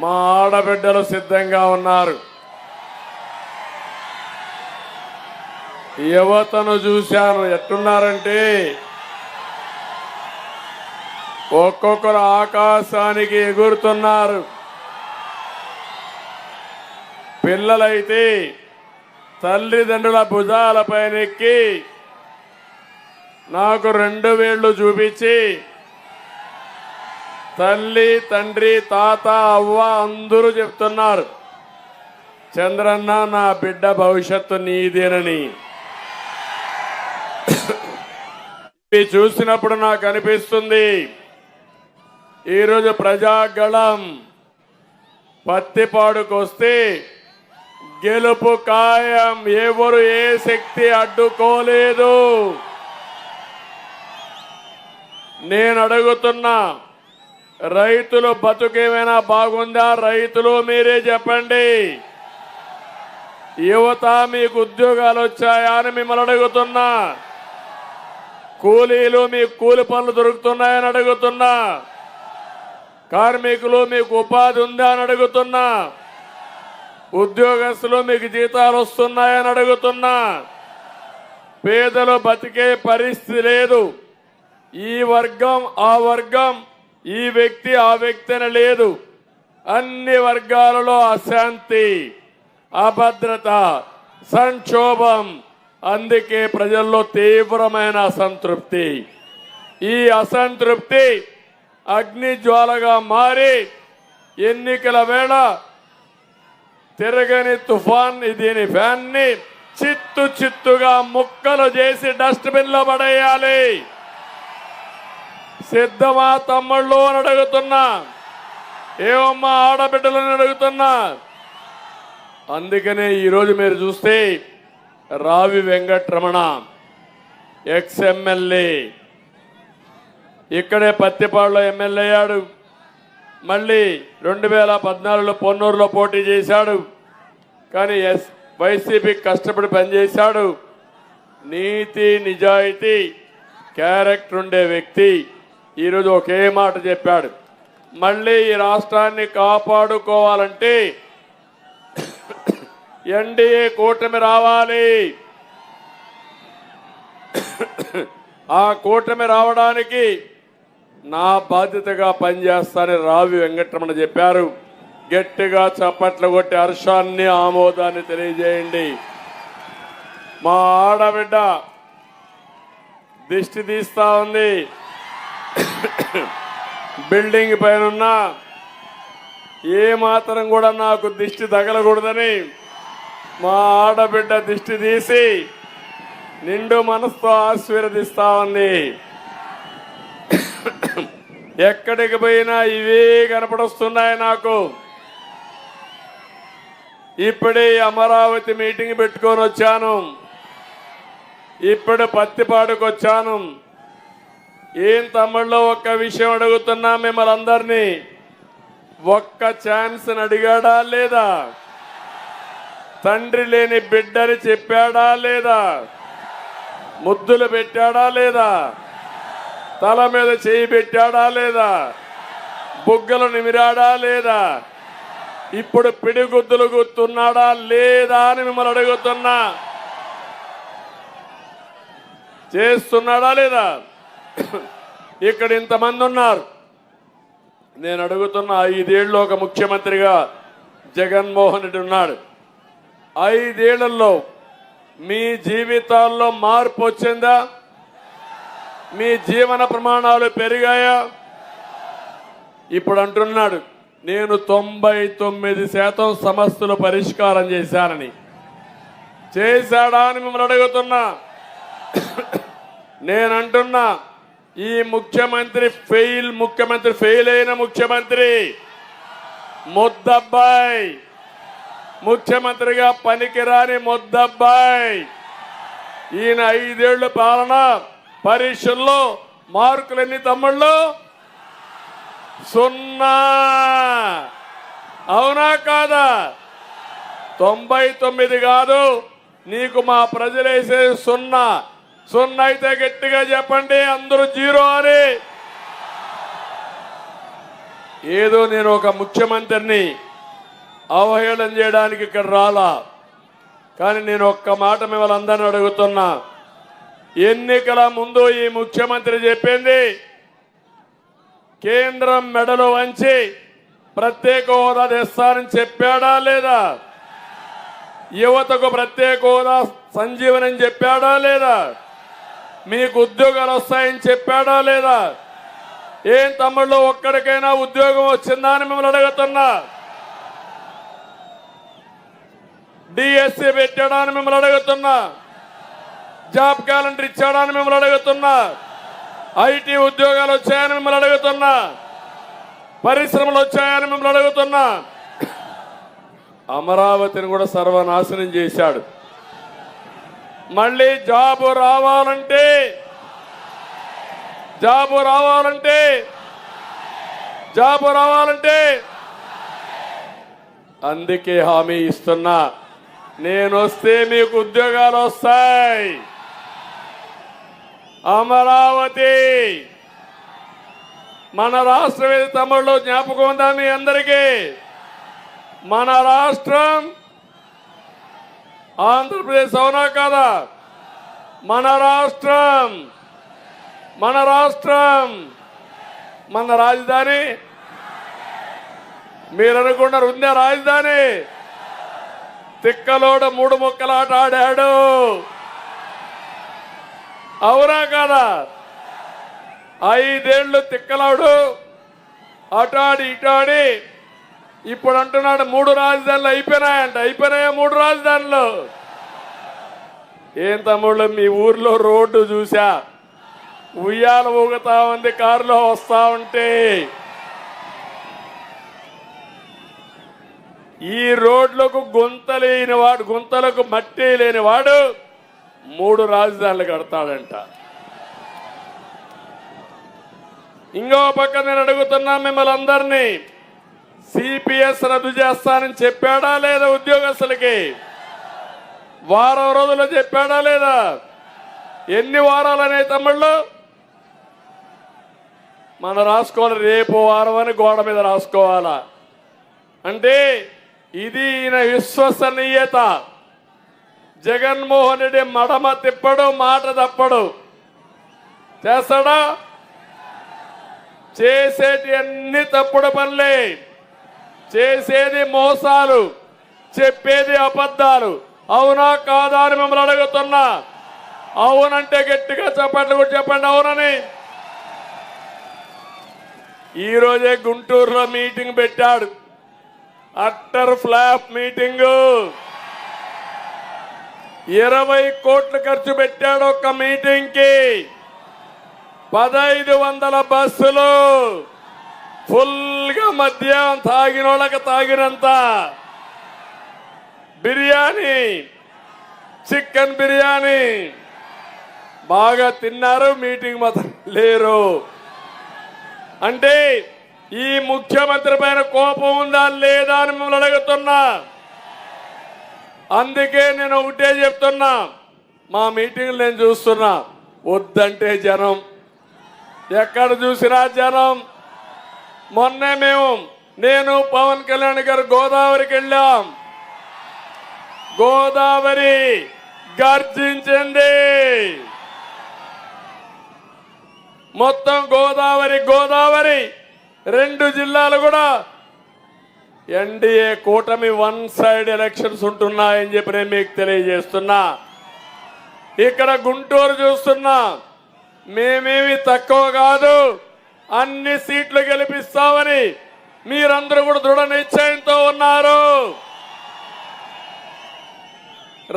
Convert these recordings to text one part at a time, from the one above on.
మా ఆడబిడ్డలు సిద్ధంగా ఉన్నారు. యువతను చూశాను ఎట్టున్నారంటే ఒక్కొక్కరు ఆకాశానికి ఎగురుతున్నారు. పిల్లలైతే తల్లిదండ్రుల భుజాలపైనెక్కి నాకు 2 వేళ్లు చూపించి తల్లి తండ్రి తాత అవ్వ అందరూ చెప్తున్నారు, చంద్రన్న నా బిడ్డ భవిష్యత్తు నీదేనని. చూసినప్పుడు నాకు అనిపిస్తుంది, ఈరోజు ప్రజాగళం పత్తిపాడుకు వస్తే గెలుపు ఖాయం. ఎవరు ఏ శక్తి అడ్డుకోలేదు. నేను అడుగుతున్నా, రైతులు బతుకేమైనా బాగుందా? రైతులు మీరే చెప్పండి. యువత మీకు ఉద్యోగాలు వచ్చాయా అని మిమ్మల్ని అడుగుతున్నా. కూలీలు మీకు కూలి పనులు దొరుకుతున్నాయని అడుగుతున్నా. కార్మికులు మీకు ఉపాధి ఉందా అని అడుగుతున్నా. ఉద్యోగస్తులు మీకు జీతాలు వస్తున్నాయని అడుగుతున్నా. పేదలు బతికే పరిస్థితి లేదు. ఈ వర్గం ఆ వర్గం, ఈ వ్యక్తి ఆ వ్యక్తి అని లేదు. అన్ని వర్గాలలో అశాంతి, అభద్రత, సంక్షోభం. అందుకే ప్రజల్లో తీవ్రమైన అసంతృప్తి. ఈ అసంతృప్తి అగ్ని జ్వాలగా మారి ఎన్నికల వేళ తిరగని తుఫాన్ దీని ఫ్యాన్ని చిత్తు చిత్తుగా ముక్కలు చేసి డస్ట్బిన్ లో పడేయాలి. సిద్ధమా తమ్ముళ్ళు అని అడుగుతున్నా. ఏమమ్మా ఆడబిడ్డలని అడుగుతున్నా. అందుకనే ఈరోజు మీరు చూస్తే రావి వెంకటరమణ ఎక్స్-ఎమ్మెల్యే ఇక్కడే పత్తిపాడులో ఎమ్మెల్యే అయ్యాడు. మళ్ళీ 2014లో పొన్నూరులో పోటీ చేశాడు. కానీ వైసీపీ కష్టపడి పనిచేశాడు. నీతి నిజాయితీ క్యారెక్టర్ ఉండే వ్యక్తి ఈరోజు ఒకే మాట చెప్పాడు, మళ్ళీ ఈ రాష్ట్రాన్ని కాపాడుకోవాలంటే ఎన్డీఏ కూటమి రావాలి. ఆ కూటమి రావడానికి నా బాధ్యతగా పనిచేస్తానని రావి వెంకటరమణ చెప్పారు. గట్టిగా చప్పట్లు కొట్టి హర్షాన్ని ఆమోదాన్ని తెలియజేయండి. మా ఆడబిడ్డ దిష్టి తీస్తా ఉంది. బిల్డింగ్ పైన ఏ మాత్రం కూడా నాకు దిష్టి తగలకూడదని మా ఆడబిడ్డ దిష్టి తీసి నిండు మనసుతో ఆశీర్వదిస్తా ఉంది. ఎక్కడికి పోయినా ఇవే కనపడొస్తున్నాయి నాకు. ఇప్పుడే అమరావతి మీటింగ్ పెట్టుకొని వచ్చాను. ఇప్పుడు పత్తిపాడుకు వచ్చాను. ఏం తమ్ముళ్ళు ఒక్క విషయం అడుగుతున్నా మిమ్మల్ని అందరినీ, ఒక్క ఛాన్స్ అడిగాడా లేదా? తండ్రి లేని బిడ్డని చెప్పాడా లేదా? ముద్దులు పెట్టాడా లేదా? తల మీద చేయి పెట్టాడా లేదా? బుగ్గలు నిమిరాడా లేదా? ఇప్పుడు పిడిగుద్దులు గుర్తున్నాడా లేదా అని మిమ్మల్ని అడుగుతున్నా. చేస్తున్నాడా లేదా? ఇక్కడ ఇంతమంది ఉన్నారు. నేను అడుగుతున్నా, 5 ఏళ్ళు ఒక ముఖ్యమంత్రిగా జగన్మోహన్ రెడ్డి ఉన్నాడు. 5 ఏళ్లలో మీ జీవితాల్లో మార్పు వచ్చిందా? మీ జీవన ప్రమాణాలు పెరిగాయా? ఇప్పుడు అంటున్నాడు, నేను 99% సమస్యలు పరిష్కారం చేశానని. చేశాడా అని మిమ్మల్ని అడుగుతున్నా. నేనంటున్నా, ఈ ముఖ్యమంత్రి ఫెయిల్ అయిన ముఖ్యమంత్రి, ముద్దబ్బాయి, ముఖ్యమంత్రిగా పనికిరాని ముద్దబ్బాయి. ఈయన 5 ఏళ్ల పాలన పరీక్షల్లో మార్కులు ఎన్ని తమ్ముళ్ళు? 0. అవునా కాదా? 99 కాదు, నీకు మా ప్రజలేసే 0. 0 అయితే గట్టిగా చెప్పండి, అందరూ 0 అని. ఏదో నేను ఒక ముఖ్యమంత్రిని అవహేళన చేయడానికి ఇక్కడ రాలా. కానీ నేను ఒక్క మాట మిమ్మల్ని అందరిని అడుగుతున్నా. ఎన్నికల ముందు ఈ ముఖ్యమంత్రి చెప్పింది కేంద్రం మెడలు వంచి ప్రత్యేక హోదా తెస్తారని చెప్పాడా లేదా? యువతకు ప్రత్యేక హోదా సంజీవని చెప్పాడా లేదా? మీకు ఉద్యోగాలు వస్తాయని చెప్పాడా లేదా? ఏం తమ్ముళ్ళు ఒక్కడికైనా ఉద్యోగం వచ్చిందా అని మిమ్మల్ని అడుగుతున్నా. డిఎస్సి పెట్టాడా అని మిమ్మల్ని అడుగుతున్నా. జాబ్ క్యాలెండర్ ఇచ్చాడా అని మిమ్మల్ని అడుగుతున్నా. ఐటీ ఉద్యోగాలు వచ్చాయని మిమ్మల్ని అడుగుతున్నా. పరిశ్రమలు వచ్చాయని మిమ్మల్ని అడుగుతున్నా. అమరావతిని కూడా సర్వనాశనం చేశాడు. మళ్ళీ జాబు రావాలంటే అందుకే హామీ ఇస్తున్నా. నేను వస్తే మీకు ఉద్యోగాలు వస్తాయి. అమరావతి మన రాష్ట్రం ఏది తమ్ముళ్ళు జ్ఞాపకం ఉందా మీ అందరికీ? మన రాష్ట్రం ఆంధ్రప్రదేశ్ అవునా కాదా? మన రాష్ట్రం మన రాజధాని మీరు అనుకున్నారు ఉందే రాజధాని? తిక్కలోడు 3 ముక్కలాట ఆడాడు. అవునా కాదా? 5 ఏళ్ళు తిక్కలాడు అటాడి ఇటాడి ఇప్పుడు అంటున్నాడు 3 రాజధానులు అయిపోయినాయంట. అయిపోయినాయా 3 రాజధానులు? ఏం తమ్ముళ్ళు మీ ఊర్లో రోడ్డు చూసా, ఉయ్యాల ఊగుతా ఉంది కారులో వస్తా ఉంటే. ఈ రోడ్లకు గుంతలకు మట్టి లేనివాడు 3 రాజధానులు కడతాడంట. ఇంకో పక్క నేను అడుగుతున్నా మిమ్మల్ని అందరినీ, సిపిఎస్ రద్దు చేస్తానని చెప్పాడా లేదా? ఉద్యోగస్తులకి వారం రోజులు చెప్పాడా లేదా? ఎన్ని వారాలనే తమ్ముళ్ళు మనం రాసుకోవాలి. రేపు వారం అని గోడ మీద రాసుకోవాలా? అంటే ఇది ఈయన విశ్వసనీయత. జగన్మోహన్ రెడ్డి మడమ తిప్పడు, మాట తప్పడు. చేస్తాడా? చేసేటి అన్ని తప్పుడు పనులే, చేసేది మోసాలు, చెప్పేది అబద్ధాలు. అవునా కాదా అని మిమ్మల్ని అడుగుతున్నా. అవునంటే గట్టిగా చెప్పండి, కూడా చెప్పండి అవునని. ఈరోజే గుంటూరులో మీటింగ్ పెట్టాడు. Utter flop meeting. 20 కోట్లు ఖర్చు పెట్టాడు ఒక్క మీటింగ్ కి. 1500 బస్సులు ఫుల్ గా మద్యం తాగిన వాళ్ళకి తాగినంత బిర్యానీ, చికెన్ బిర్యానీ బాగా తిన్నారు. మీటింగ్ మాత్రం లేరు. అంటే ఈ ముఖ్యమంత్రి పైన కోపం ఉందా లేదా అని మిమ్మల్ని అడుగుతున్నా. అందుకే నేను ఒకటే చెప్తున్నా, మా మీటింగ్లు నేను చూస్తున్నా, వద్దంటే జనం, ఎక్కడ చూసినా జనం. మొన్నే నేను పవన్ కళ్యాణ్ గారు గోదావరికి వెళ్ళాం. గోదావరి గర్జించింది. మొత్తం గోదావరి 2 జిల్లాలు కూడా ఎన్డీఏ కూటమి 1 సైడ్ ఎలక్షన్స్ ఉంటున్నాయని చెప్పి నేను మీకు తెలియజేస్తున్నా. ఇక్కడ గుంటూరు చూస్తున్నా, మేమేమి తక్కువ కాదు, అన్ని సీట్లు గెలిపిస్తామని మీరందరూ కూడా దృఢ నిశ్చయంతో ఉన్నారు.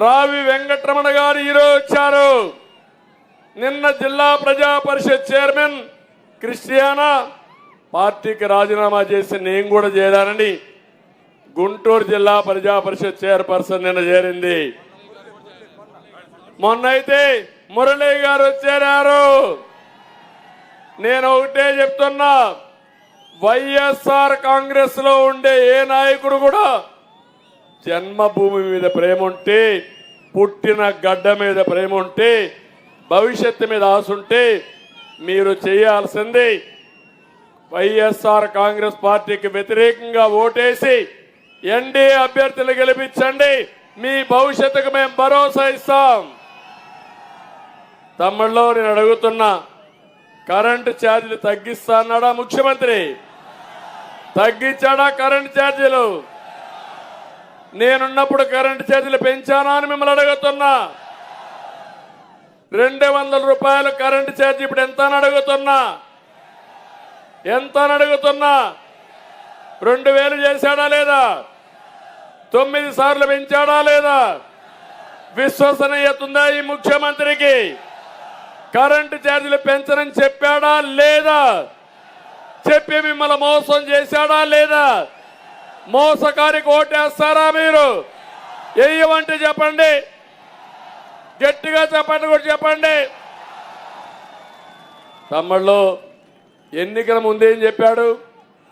రావి వెంకటరమణ గారు ఈరోజు వచ్చారు. నిన్న జిల్లా ప్రజా పరిషత్ చైర్మన్ క్రిస్టియానా పార్టీకి రాజీనామా చేసి నేను కూడా చేరానని గుంటూరు జిల్లా ప్రజా పరిషత్ చైర్పర్సన్ నిన్న చేరింది. మొన్నైతే మురళీ గారు వచ్చారు. నేను ఒకటే చెప్తున్నా, వైఎస్ఆర్ కాంగ్రెస్ లో ఉండే ఏ నాయకుడు కూడా జన్మభూమి మీద ప్రేమ ఉంటే, పుట్టిన గడ్డ మీద ప్రేమ ఉంటే, భవిష్యత్తు మీద ఆశ ఉంటే మీరు చేయాల్సింది వైఎస్ఆర్ కాంగ్రెస్ పార్టీకి వ్యతిరేకంగా ఓటేసి ఎన్డీఏ అభ్యర్థులు గెలిపించండి. మీ భవిష్యత్తుకు మేము భరోసా ఇస్తాం. తమ్ముళ్ళు, నేను అడుగుతున్నా, కరెంటు ఛార్జీలు తగ్గిస్తా అన్నాడా ముఖ్యమంత్రి? తగ్గించాడా కరెంటు ఛార్జీలు? నేనున్నప్పుడు కరెంటు ఛార్జీలు పెంచానా అని మిమ్మల్ని అడుగుతున్నా. 200 రూపాయలు కరెంటు ఛార్జీ ఇప్పుడు ఎంత అని అడుగుతున్నా. ఎంత అని అడుగుతున్నా. 2000 చేశాడా లేదా? 9 సార్లు పెంచాడా లేదా? విశ్వసనీయత ఉందా ఈ ముఖ్యమంత్రికి? కరెంటు ఛార్జీలు పెంచనని చెప్పాడా లేదా? చెప్పి మిమ్మల్ని మోసం చేశాడా లేదా? మోసకారికి ఓటేస్తారా మీరు? వేయమంటే చెప్పండి, గట్టిగా చెప్పండి, కూడా చెప్పండి. తమ్ముళ్ళు, ఎన్నికల ముందేం చెప్పాడు?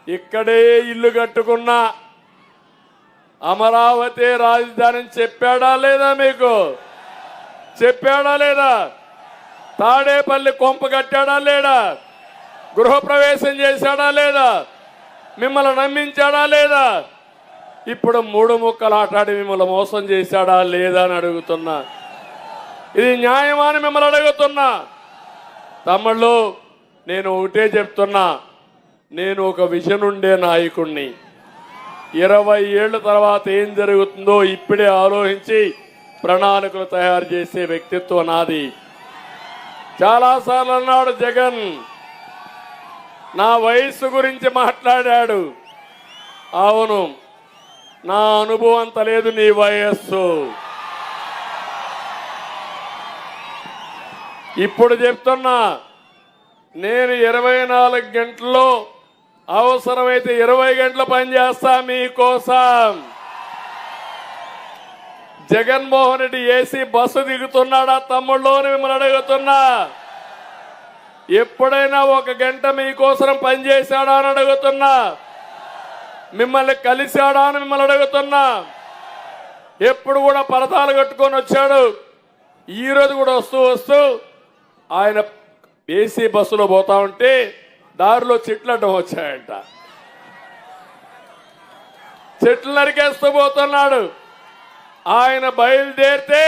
ఇక్కడే ఇల్లు కట్టుకున్నా అమరావతి రాజధాని చెప్పాడా లేదా? మీకు చెప్పాడా లేదా? తాడేపల్లి కొంప కట్టాడా లేడా? గృహప్రవేశం చేశాడా లేదా? మిమ్మల్ని నమ్మించాడా లేదా? ఇప్పుడు 3 ముక్కలు ఆటాడి మిమ్మల్ని మోసం చేశాడా లేదా అని అడుగుతున్నా. ఇది న్యాయమా అని మిమ్మల్ని అడుగుతున్నా. తమ్ముళ్ళు, నేను ఒకటే చెప్తున్నా, నేను ఒక విజన్ ఉండే నాయకుణ్ణి. 20 ఏళ్ల తర్వాత ఏం జరుగుతుందో ఇప్పుడే ఆలోచించి ప్రణాళికలు తయారు చేసే వ్యక్తిత్వం నాది. చాలాసార్లు అన్నాడు జగన్, నా వయస్సు గురించి మాట్లాడాడు. అవును, నా అనుభవం అంత లేదు నీ వయస్సు. ఇప్పుడు చెప్తున్నా, నేను 24 గంటల్లో అవసరమైతే 20 గంటలు పనిచేస్తా మీకోసం. జగన్మోహన్ రెడ్డి ఏసీ బస్సు దిగుతున్నాడా తమ్ముళ్ళు అని మిమ్మల్ని అడుగుతున్నా. ఎప్పుడైనా 1 గంట మీకోసం పనిచేశాడా అని అడుగుతున్నా. మిమ్మల్ని కలిశాడా అని మిమ్మల్ని అడుగుతున్నా. ఎప్పుడు కూడా పరదాలు కట్టుకొని వచ్చాడు. ఈరోజు కూడా వస్తూ ఆయన ఏసీ బస్సులో పోతా ఉంటే దారిలో చెట్లు అడ్డం వచ్చాయంట. చెట్లు నరికేస్తూ పోతున్నాడు. ఆయన బయలుదేరితే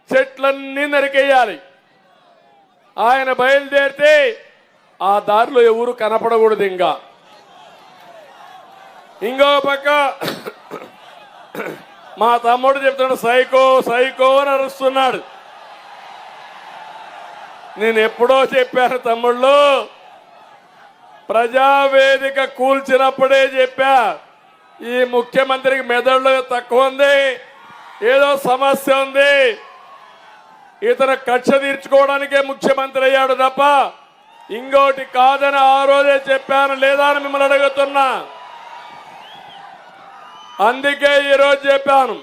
చెట్లన్నీ నరికేయాలి. ఆయన బయలుదేరితే ఆ దారిలో ఎవరు కనపడకూడదు. ఇంకో పక్క మా తమ్ముడు చెప్తున్నాడు, సైకో సైకో అని అరుస్తున్నాడు. నేను ఎప్పుడో చెప్పాను తమ్ముళ్ళు, ప్రజావేదిక కూల్చినప్పుడే చెప్పా, ఈ ముఖ్యమంత్రికి మెదడులో తక్కువ ఉంది, ఏదో సమస్య ఉంది, ఇతను కక్ష తీర్చుకోవడానికే ముఖ్యమంత్రి అయ్యాడు తప్ప ఇంకోటి కాదని ఆ రోజే చెప్పాను లేదా అని మిమ్మల్ని అడుగుతున్నా. అందుకే ఈరోజు చెప్పాను.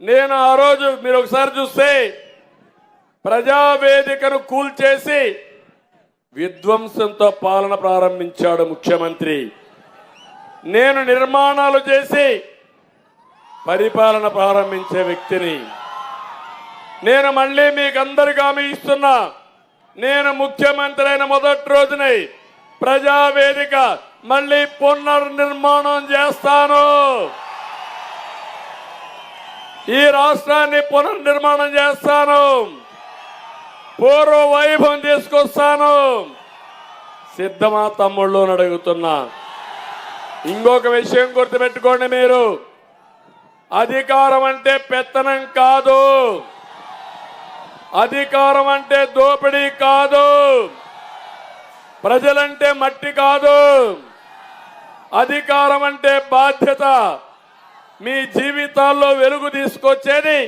నేను ఆ రోజు మీరు ఒకసారి చూస్తే ప్రజావేదికను కూల్చేసి విధ్వంసంతో పాలన ప్రారంభించాడు ముఖ్యమంత్రి. నేను నిర్మాణాలు చేసి పరిపాలన ప్రారంభించే వ్యక్తిని. నేను మళ్ళీ మీకు అందరికీ హామీ ఇస్తున్నా, నేను ముఖ్యమంత్రి అయిన మొదటి రోజునే ప్రజావేదిక మళ్ళీ పునర్నిర్మాణం చేస్తాను. ఈ రాష్ట్రాన్ని పునర్నిర్మాణం చేస్తాను. పూర్వ వైభవం తీసుకొస్తాను. సిద్ధమా తమ్ముళ్ళు అని అడుగుతున్నా. ఇంకొక విషయం గుర్తుపెట్టుకోండి, మీరు అధికారం అంటే పెత్తనం కాదు, అధికారం అంటే దోపిడీ కాదు, ప్రజలంటే మట్టి కాదు. అధికారం అంటే బాధ్యత. మీ జీవితాల్లో వెలుగు తీసుకొచ్చేది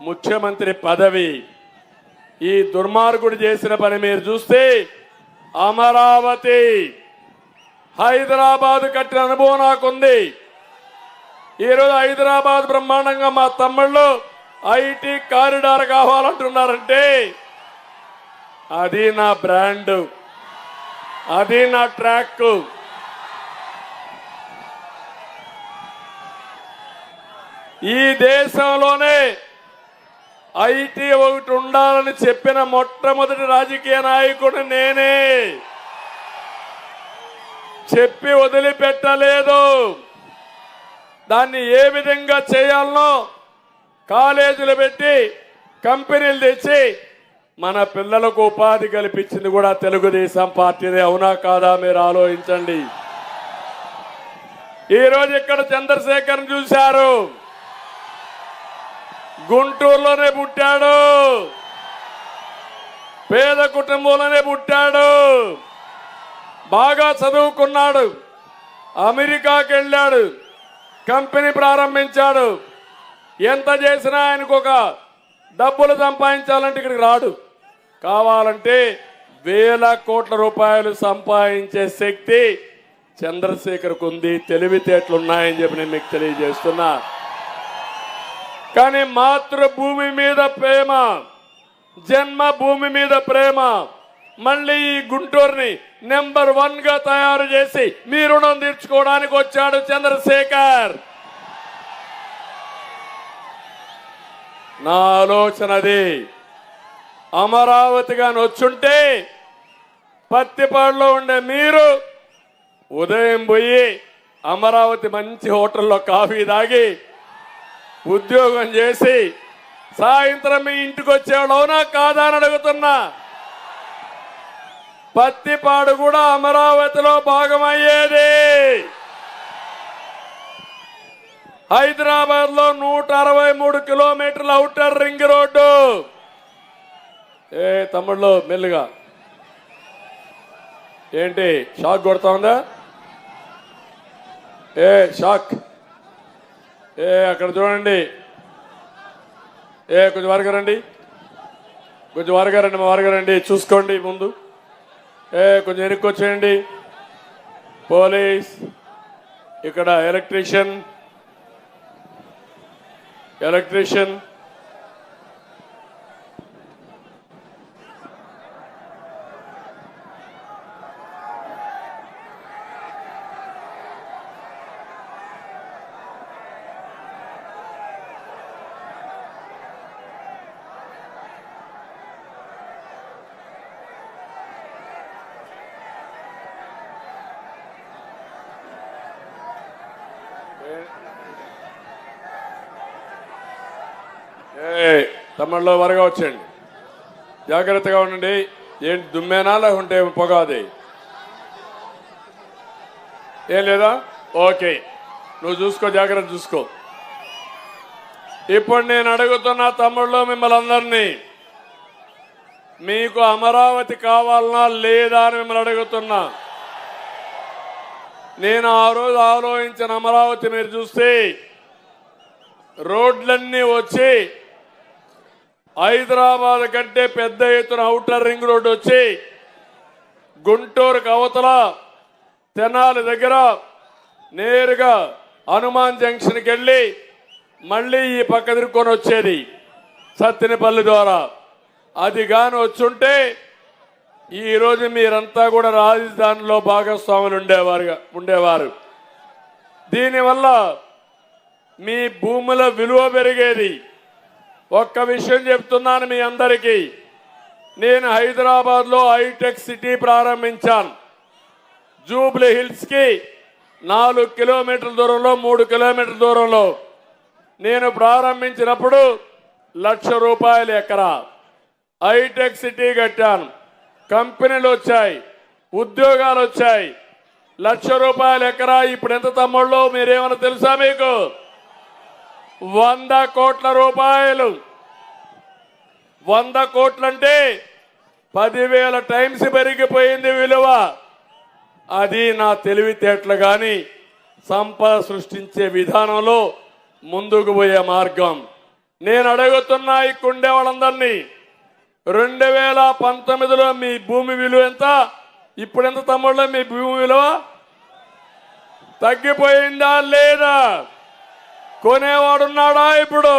ముఖ్యమంత్రి పదవి. ఈ దుర్మార్గుడు చేసిన పని మీరు చూస్తే అమరావతి, హైదరాబాద్ కట్టిన అనుభవం నాకుంది. ఈరోజు హైదరాబాద్ బ్రహ్మాండంగా మా తమ్ముళ్ళు ఐటీ కారిడార్ కావాలంటున్నారంటే అది నా బ్రాండ్, అది నా ట్రాక్. ఈ దేశంలోనే ఐటీ ఒకటి ఉండాలని చెప్పిన మొట్టమొదటి రాజకీయ నాయకుడు నేనే. చెప్పి వదిలిపెట్టలేదు. దాన్ని ఏ విధంగా చేయాలనో కాలేజీలు పెట్టి కంపెనీలు తెచ్చి మన పిల్లలకు ఉపాధి కల్పించింది కూడా తెలుగుదేశం పార్టీదే. అవునా కాదా మీరు ఆలోచించండి. ఈరోజు ఇక్కడ చంద్రశేఖర్ చూశారు, గుంటూరులోనే పుట్టాడు, పేద కుటుంబంలోనే పుట్టాడు, బాగా చదువుకున్నాడు, అమెరికాకి వెళ్ళాడు, కంపెనీ ప్రారంభించాడు. ఎంత చేసినా ఆయనకు ఒక డబ్బులు సంపాదించాలంటే ఇక్కడికి రాడు. కావాలంటే వేల కోట్ల రూపాయలు సంపాదించే శక్తి చంద్రశేఖర్కు ఉంది, తెలివితేటలున్నాయని చెప్పి నేను మీకు తెలియజేస్తున్నా. కానీ మాతృభూమి మీద ప్రేమ, జన్మభూమి మీద ప్రేమ, మళ్ళీ ఈ గుంటూరుని నెంబర్ 1 గా తయారు చేసి మీ రుణం తీర్చుకోవడానికి వచ్చాడు చంద్రశేఖర్. నా ఆలోచన అది. అమరావతిగా వచ్చుంటే పత్తిపాడులో ఉండే మీరు ఉదయం పోయి అమరావతి మంచి హోటల్లో కాఫీ తాగి ఉద్యోగం చేసి సాయంత్రం మీ ఇంటికి వచ్చేవాడు. అవునా కాదా అని అడుగుతున్నా. పత్తిపాడు కూడా అమరావతిలో భాగమయ్యేది. హైదరాబాద్ లో 163 కిలోమీటర్ల ఔటర్ రింగ్ రోడ్డు. తమ్ముళ్ళు మెల్లుగా ఏంటి షాక్ కొడతా ఉందా? షాక్. అక్కడ చూడండి. కొంచెం వరగరండి, కొంచెం వరగరండి, మా వరగరండి, చూసుకోండి ముందు. కొంచెం వెనక్కి వచ్చేయండి. పోలీస్, ఇక్కడ ఎలక్ట్రీషియన్ తమ్ముళ్ళు వరగా వచ్చేయండి. జాగ్రత్తగా ఉండండి. ఏంటి దుమ్మేనా లేకుంటే పొగ? అది ఏం లేదా? ఓకే, నువ్వు చూసుకో, జాగ్రత్త చూసుకో. ఇప్పుడు నేను అడుగుతున్నా తమ్ముళ్ళు మిమ్మల్ని అందరినీ, మీకు అమరావతి కావాలనా లేదా అని మిమ్మల్ని అడుగుతున్నా. నేను ఆ రోజు ఆలోచించిన అమరావతి మీరు చూస్తే రోడ్లన్నీ వచ్చి హైదరాబాద్ కంటే పెద్ద ఎత్తున ఔటర్ రింగ్ రోడ్డు వచ్చి గుంటూరుకు అవతల తెనాలి దగ్గర నేరుగా హనుమాన్ జంక్షన్కి వెళ్ళి మళ్ళీ ఈ పక్క తిరుక్కొని వచ్చేది సత్తెనపల్లి ద్వారా. అది కాని వచ్చుంటే ఈరోజు మీరంతా కూడా రాజధానిలో భాగస్వాములు ఉండేవారు. దీనివల్ల మీ భూముల విలువ పెరిగేది. ఒక్క విషయం చెప్తున్నాను మీ అందరికీ, నేను హైదరాబాద్లో హైటెక్ సిటీ ప్రారంభించాను. జూబ్లీ హిల్స్ కి 4 కిలోమీటర్ల దూరంలో, 3 కిలోమీటర్ల దూరంలో నేను ప్రారంభించినప్పుడు ₹1,00,000 ఎకరా హైటెక్ సిటీ కట్టాను. కంపెనీలు వచ్చాయి, ఉద్యోగాలు వచ్చాయి. ₹1,00,000 ఎకరా ఇప్పుడు ఎంత తమ్ముళ్ళు మీరేమన్నా తెలుసా మీకు? 100 కోట్ల రూపాయలు. 100 కోట్లంటే 10,000 టైమ్స్ పెరిగిపోయింది విలువ. అది నా తెలివితేటలు గాని సంపద సృష్టించే విధానంలో ముందుకు పోయే మార్గం. నేను అడుగుతున్నా ఇక్కడుండే వాళ్ళందరినీ, 2019లో మీ భూమి విలువ ఎంత? ఇప్పుడు ఎంత తమ్ముళ్ళ మీ భూమి విలువ? తగ్గిపోయిందా లేదా? కొనేవాడున్నాడా ఇప్పుడు?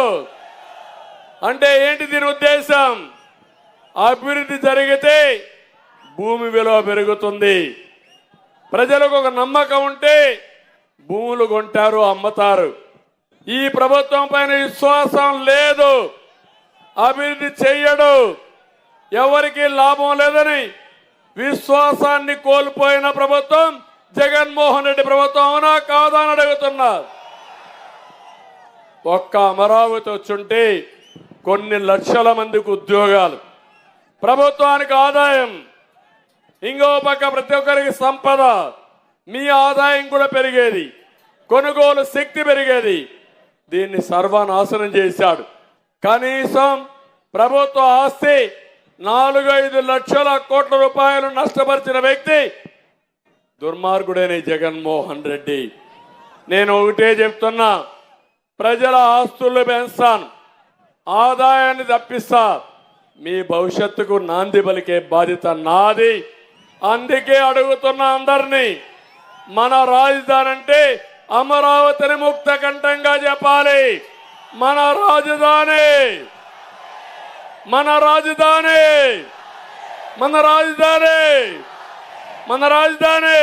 అంటే ఏంటి దీని ఉద్దేశం? అభివృద్ధి జరిగితే భూమి విలువ పెరుగుతుంది. ప్రజలకు ఒక నమ్మకం ఉంటే భూములు కొంటారు, అమ్ముతారు. ఈ ప్రభుత్వం పైన విశ్వాసం లేదు, అభివృద్ధి చెయ్యడు, ఎవరికి లాభం లేదని విశ్వాసాన్ని కోల్పోయిన ప్రభుత్వం జగన్మోహన్ రెడ్డి ప్రభుత్వం అవునా కాదా అని అడుగుతున్నా. ఒక్క అమరావతి వచ్చుంటే కొన్ని లక్షల మందికి ఉద్యోగాలు, ప్రభుత్వానికి ఆదాయం, ఇంకో పక్క ప్రతి ఒక్కరికి సంపద, మీ ఆదాయం కూడా పెరిగేది, కొనుగోలు శక్తి పెరిగేది. దీన్ని సర్వనాశనం చేశాడు. కనీసం ప్రభుత్వ ఆస్తి 4-5 లక్షల కోట్ల రూపాయలు నష్టపరిచిన వ్యక్తి దుర్మార్గుడైన జగన్మోహన్ రెడ్డి. నేను ఒకటే చెప్తున్నా, ప్రజల ఆస్తులు పెంచాను, ఆదాయాన్ని తప్పిస్తా, మీ భవిష్యత్తుకు నాంది పలికే బాధ్యత నాది. అందుకే అడుగుతున్నా అందరినీ, మన రాజధాని అంటే అమరావతిని ముక్త కంఠంగా చెప్పాలి. మన రాజధాని, మన రాజధాని, మన రాజధాని, మన రాజధాని.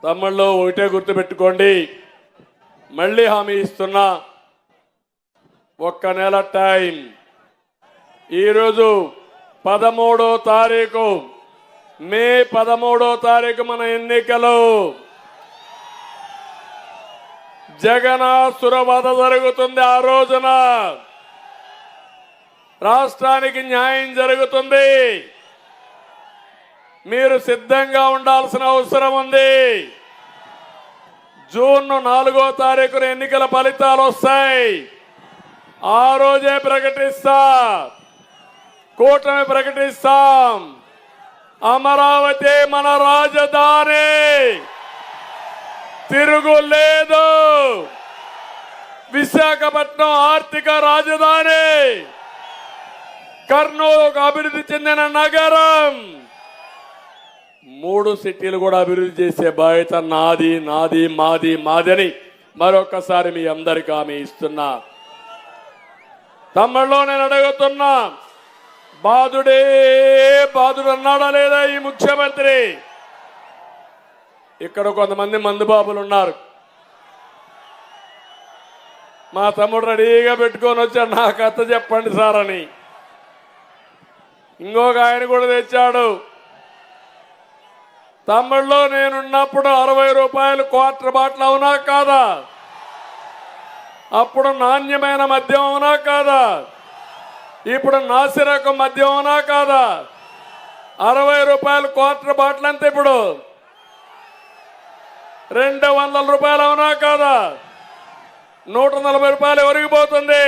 తమ్ముళ్ళు ఒకటే గుర్తుపెట్టుకోండి, మళ్ళీ హామీ ఇస్తున్నా, ఒక్క నెల టైం. ఈరోజు 13వ తారీఖు, మే 13వ తారీఖు మన ఎన్నికలు. జగనాసుర వధ జరుగుతుంది. ఆ రోజున రాష్ట్రానికి న్యాయం జరుగుతుంది. మీరు సిద్ధంగా ఉండాల్సిన అవసరం ఉంది. జూన్ 4వ తారీఖున ఎన్నికల ఫలితాలు వస్తాయి. ఆ రోజే ప్రకటిస్తా, కూటమి ప్రకటిస్తాం. అమరావతి మన రాజధాని, తిరుగులేదు. విశాఖపట్నం ఆర్థిక రాజధాని, కర్నూలు అభివృద్ధి చెందిన నగరం. 3 సిటీలు కూడా అభివృద్ధి చేసే బాధ్యత నాది, నాది, మాది, మాదని మరొకసారి మీ అందరికీ హామీ ఇస్తున్నా. తమ్ముళ్ళు నేను అడుగుతున్నా, బాధుడే బాధుడు అన్నాడా లేదా ఈ ముఖ్యమంత్రి? ఇక్కడ కొంతమంది మందుబాబులు ఉన్నారు. మా తమ్ముడు రెడీగా పెట్టుకొని వచ్చాడు, నా కథ చెప్పండి సార్ అని. ఇంకొక ఆయన కూడా తెచ్చాడు. తమ్ముళ్ళు నేనున్నప్పుడు 60 రూపాయలు క్వార్టర్ బాటిల్ అవునా కాదా? అప్పుడు నాణ్యమైన మద్యం అవునా కాదా? ఇప్పుడు నాసిరకం మద్యం అవునా కాదా? 60 రూపాయలు క్వార్టర్ బాటిల్ అంతే, ఇప్పుడు 200 రూపాయలు అవునా కాదా? 140 రూపాయలు ఎవరికి పోతుంది?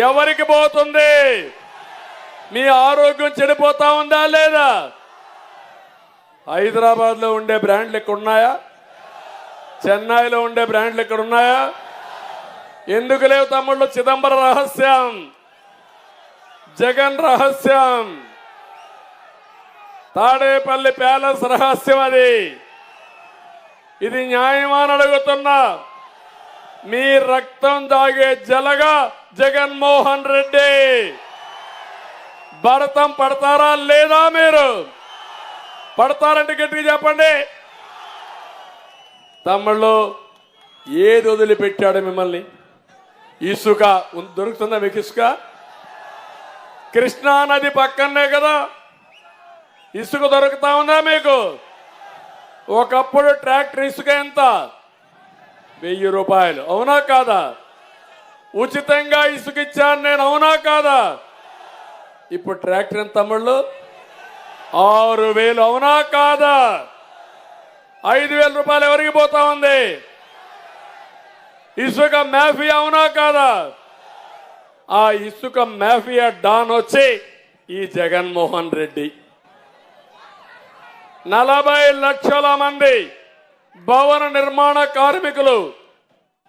ఎవరికి పోతుంది? మీ ఆరోగ్యం చెడిపోతా ఉందా లేదా? హైదరాబాద్ లో ఉండే బ్రాండ్లు ఇక్కడ ఉన్నాయా? చెన్నైలో ఉండే బ్రాండ్లు ఇక్కడ ఉన్నాయా? ఎందుకు లేవు తమ్ముళ్ళు? చిదంబరం రహస్యం, జగన్ రహస్యం, తాడేపల్లి ప్యాలెస్ రహస్యం. అది ఇది న్యాయమా అని అడుగుతున్నా. మీ రక్తం దాగే జలగా జగన్మోహన్ రెడ్డి. భరతం పడతారా లేదా? మీరు పడతారంటే గట్టిగా చెప్పండి. తమ్ముళ్ళు ఏది వదిలిపెట్టాడు మిమ్మల్ని? ఇసుక దొరుకుతుందా మీకు? ఇసుక కృష్ణా నది పక్కనే కదా, ఇసుక దొరుకుతా ఉందా మీకు? ఒకప్పుడు ట్రాక్టర్ ఇసుక ఎంత? 1000 రూపాయలు, అవునా కాదా? ఉచితంగా ఇసుక ఇచ్చాను నేను, అవునా కాదా? ఇప్పుడు ట్రాక్టర్ ఎంత తమ్ముళ్ళు? 6000, అవునా కాదా? 5000 రూపాయలు ఎవరికి పోతా ఉంది? ఇసుక మాఫియా, అవునా కాదా? ఆ ఇసుక మాఫియా డాన్ వచ్చి ఈ జగన్మోహన్ రెడ్డి. 40 లక్షల మంది భవన నిర్మాణ కార్మికులు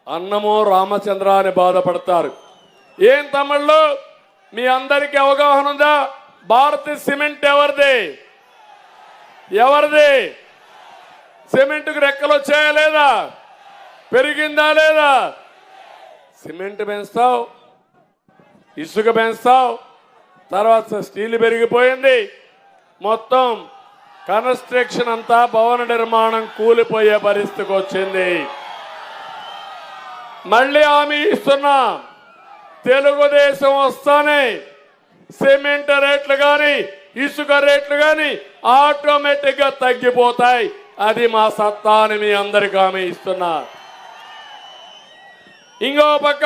అన్నమో రామచంద్ర అని బాధపడతారు. ఏం తమ్ముళ్ళు మీ అందరికీ అవగాహన ఉందా? భారత్ సిమెంట్ ఎవరిది? ఎవరిది? సిమెంట్కు రెక్కలు వచ్చాయా లేదా? పెరిగిందా లేదా? సిమెంట్ పెంచుతావు, ఇసుక పెంచుతావు, తర్వాత స్టీల్ పెరిగిపోయింది. మొత్తం కన్స్ట్రక్షన్ అంతా, భవన నిర్మాణం కూలిపోయే పరిస్థితికి వచ్చింది. మళ్ళీ హామీ ఇస్తున్నా, తెలుగుదేశం వస్తానే సిమెంట్ రేట్లు కానీ, ఇసుక రేట్లు కానీ ఆటోమేటిక్ గా తగ్గిపోతాయి. అది మా సత్తా అని మీ అందరికీ హామీ ఇస్తున్నా. ఇంకో పక్క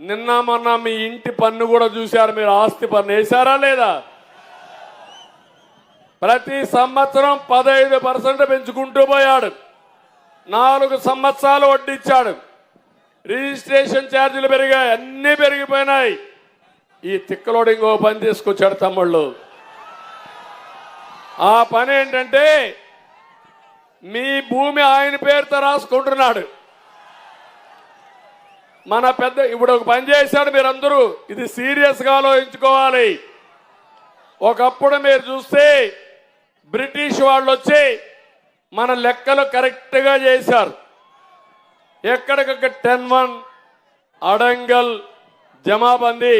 నిన్న మొన్న మీ ఇంటి పన్ను కూడా చూశారు. మీరు ఆస్తి పన్ను వేశారా లేదా? ప్రతి సంవత్సరం 15% పెంచుకుంటూ పోయాడు. 4 సంవత్సరాలు వడ్డిచ్చాడు. రిజిస్ట్రేషన్ ఛార్జీలు పెరిగాయి, అన్నీ పెరిగిపోయినాయి. ఈ తిక్కలోడు ఇంకో పని తీసుకొచ్చాడు తమ్ముళ్ళు. ఆ పని ఏంటంటే మీ భూమి ఆయన పేరుతో రాసుకుంటున్నాడు. మన పెద్ద ఇప్పుడు ఒక పని చేశాడు. మీరందరూ ఇది సీరియస్గా ఆలోచించుకోవాలి. ఒకప్పుడు మీరు చూస్తే బ్రిటిష్ వాళ్ళు వచ్చి మన లెక్కలు కరెక్ట్గా చేశారు. ఎక్కడికక్కడ 10-1 అడంగల్ జమాబందీ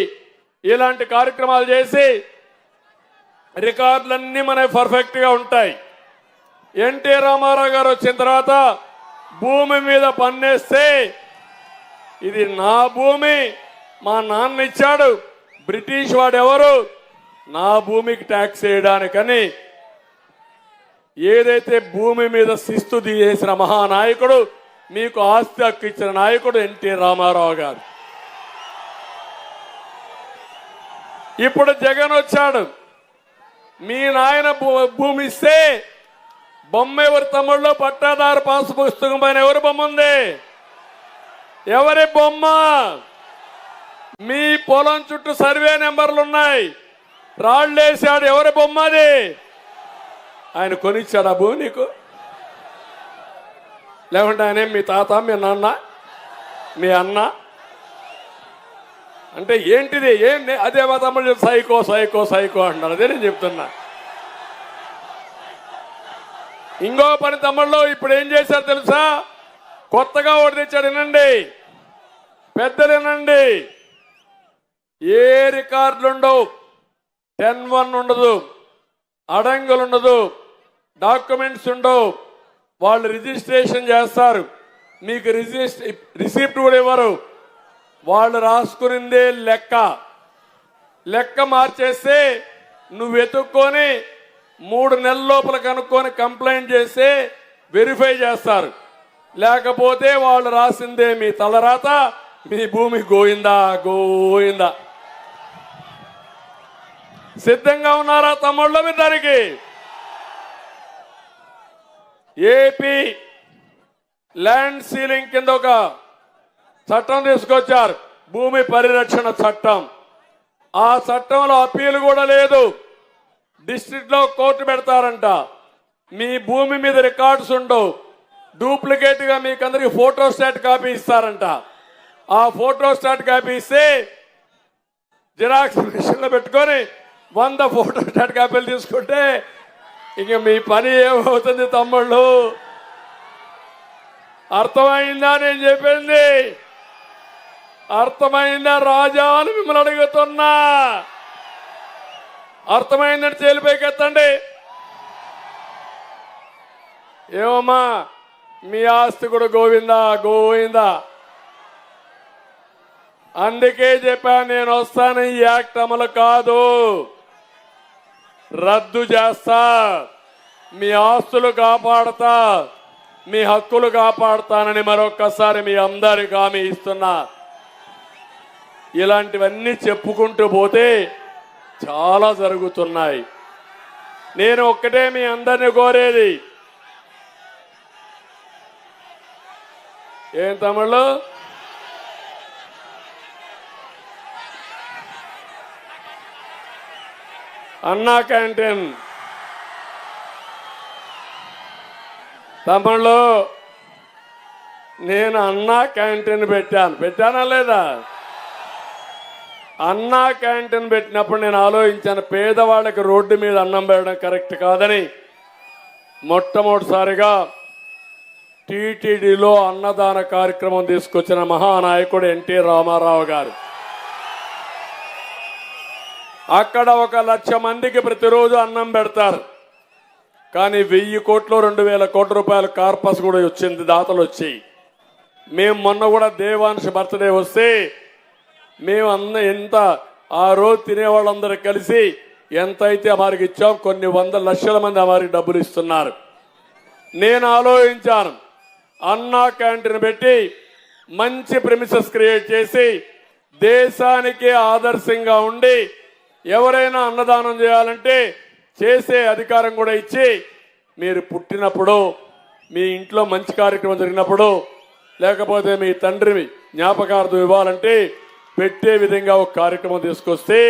ఇలాంటి కార్యక్రమాలు చేసి రికార్డులన్నీ మనకి పర్ఫెక్ట్గా ఉంటాయి. ఎన్టీ రామారావు గారు వచ్చిన తర్వాత భూమి మీద పన్నేస్తే ఇది నా భూమి, మా నాన్న ఇచ్చాడు, బ్రిటిష్ వాడు ఎవరు నా భూమికి ట్యాక్స్ వేయడానికని ఏదైతే భూమి మీద శిస్తు చేసిన మహానాయకుడు, మీకు ఆస్తి హక్కు ఇచ్చిన నాయకుడు ఎన్టీ రామారావు గారు. ఇప్పుడు జగన్ వచ్చాడు. మీ నాయన భూమి ఇస్తే బొమ్మ ఎవరి తమ్ముళ్ళు? పట్టాదారు పాసు పుస్తకం పైన ఎవరి బొమ్మ ఉంది? ఎవరి బొమ్మ? మీ పొలం చుట్టూ సర్వే నెంబర్లు ఉన్నాయి, రాళ్ళు వేసాడు. ఎవరి బొమ్మ అది? ఆయన కొనిచ్చాడు ఆ భూమి నీకు? లేకుంటే ఆయన మీ తాత, మీ నాన్న, మీ అన్న అంటే ఏంటిది? ఏం అదే మా తమ్ముడు సైకో సైకో సైకో అంటున్నారు. అదే నేను చెప్తున్నా. ఇంకో పని తమ్ముళ్ళు ఇప్పుడు ఏం చేశారు తెలుసా? కొత్తగా ఒకటి తెచ్చాడు. వినండి పెద్దలు, వినండి. ఏ రికార్డులు ఉండవు, 10-1 ఉండదు, అడంగులు ఉండదు, డాక్యుమెంట్స్ ఉండవు. వాళ్ళు రిజిస్ట్రేషన్ చేస్తారు, మీకు రిసిప్ట్ కూడా ఇవ్వరు. వాళ్ళు రాసుకునిందే లెక్క మార్చేస్తే నువ్వు వెతుక్కొని 3 నెలల లోపల కనుక్కొని కంప్లైంట్ చేస్తే వెరిఫై చేస్తారు. లేకపోతే వాళ్ళు రాసిందే మీ తలరాత, మీ భూమి గోయిందా గోయిందా. సిద్ధంగా ఉన్నారా తమ్ముళ్ళు? మీ దానికి ఏపీ ల్యాండ్ సీలింగ్ కింద ఒక చట్టం తీసుకొచ్చారు, భూమి పరిరక్షణ చట్టం. ఆ చట్టంలో అప్పీల్ కూడా లేదు. డిస్ట్రిక్ట్ లో కోర్టు పెడతారంట. మీ భూమి మీద రికార్డ్స్ ఉండవు, డూప్లికేట్ గా మీకు అందరికి ఫోటోస్టాట్ కాపీ ఇస్తారంట. ఆ ఫోటోస్టాట్ కాపీ ఇస్తే జిరాక్స్ మిషన్ లో పెట్టుకొని 100 ఫోటోస్టాట్ కాపీలు తీసుకుంటే ఇంక మీ పని ఏమవుతుంది తమ్ముళ్ళు? అర్థమైందా నేను చెప్పింది? అర్థమైందా రాజా అని మిమ్మల్ని అడుగుతున్నా. అర్థమైందని చేలిపైకి ఎత్తండి. ఏమమ్మా మీ ఆస్తి కూడా గోవిందా గోవిందా. అందుకే చెప్పాను నేను వస్తాను. ఈ యాక్ట్ అమలు కాదు, రద్దు చేస్తా. మీ ఆస్తులు కాపాడతా, మీ హక్కులు కాపాడతానని మరొక్కసారి మీ అందరికి హామీ ఇస్తున్నా. ఇలాంటివన్నీ చెప్పుకుంటూ పోతే చాలా జరుగుతున్నాయి. నేను ఒక్కటే మీ అందరిని కోరేది, ఏం తమ్ముళ్ళు? అన్నా క్యాంటీన్ తమ్ముళ్ళు, నేను అన్నా క్యాంటీన్ పెట్టానా లేదా? అన్నా క్యాంటీన్ పెట్టినప్పుడు నేను ఆలోచించాను, పేదవాళ్ళకి రోడ్డు మీద అన్నం పెట్టడం కరెక్ట్ కాదని. మొట్టమొదటిసారిగా టీటీడీలో అన్నదాన కార్యక్రమం తీసుకొచ్చిన మహానాయకుడు ఎన్టీ రామారావు గారు. అక్కడ 1 లక్ష మందికి ప్రతిరోజు అన్నం పెడతారు. కానీ 1000 కోట్లు 2000 కోట్ల రూపాయల కార్పస్ కూడా వచ్చింది, దాతలు వచ్చి. మేము మొన్న కూడా దేవాంశ్ బర్త్డే వస్తే మేము ఎంత ఆ రోజు తినేవాళ్ళందరూ కలిసి ఎంతైతే వారికి ఇచ్చాం కొన్ని వందల లక్షల మంది వారికి డబ్బులు ఇస్తున్నారు. నేను ఆలోచించాను, అన్నా క్యాంటీన్ పెట్టి మంచి ప్రెమిసెస్ క్రియేట్ చేసి దేశానికి ఆదర్శంగా ఉండి ఎవరైనా అన్నదానం చేయాలంటే చేసే అధికారం కూడా ఇచ్చి మీరు పుట్టినప్పుడు మీ ఇంట్లో మంచి కార్యక్రమం జరిగినప్పుడు లేకపోతే మీ తండ్రి జ్ఞాపకార్థం ఇవ్వాలంటే పెట్టే విధంగా ఒక కార్యక్రమం తీసుకొస్తే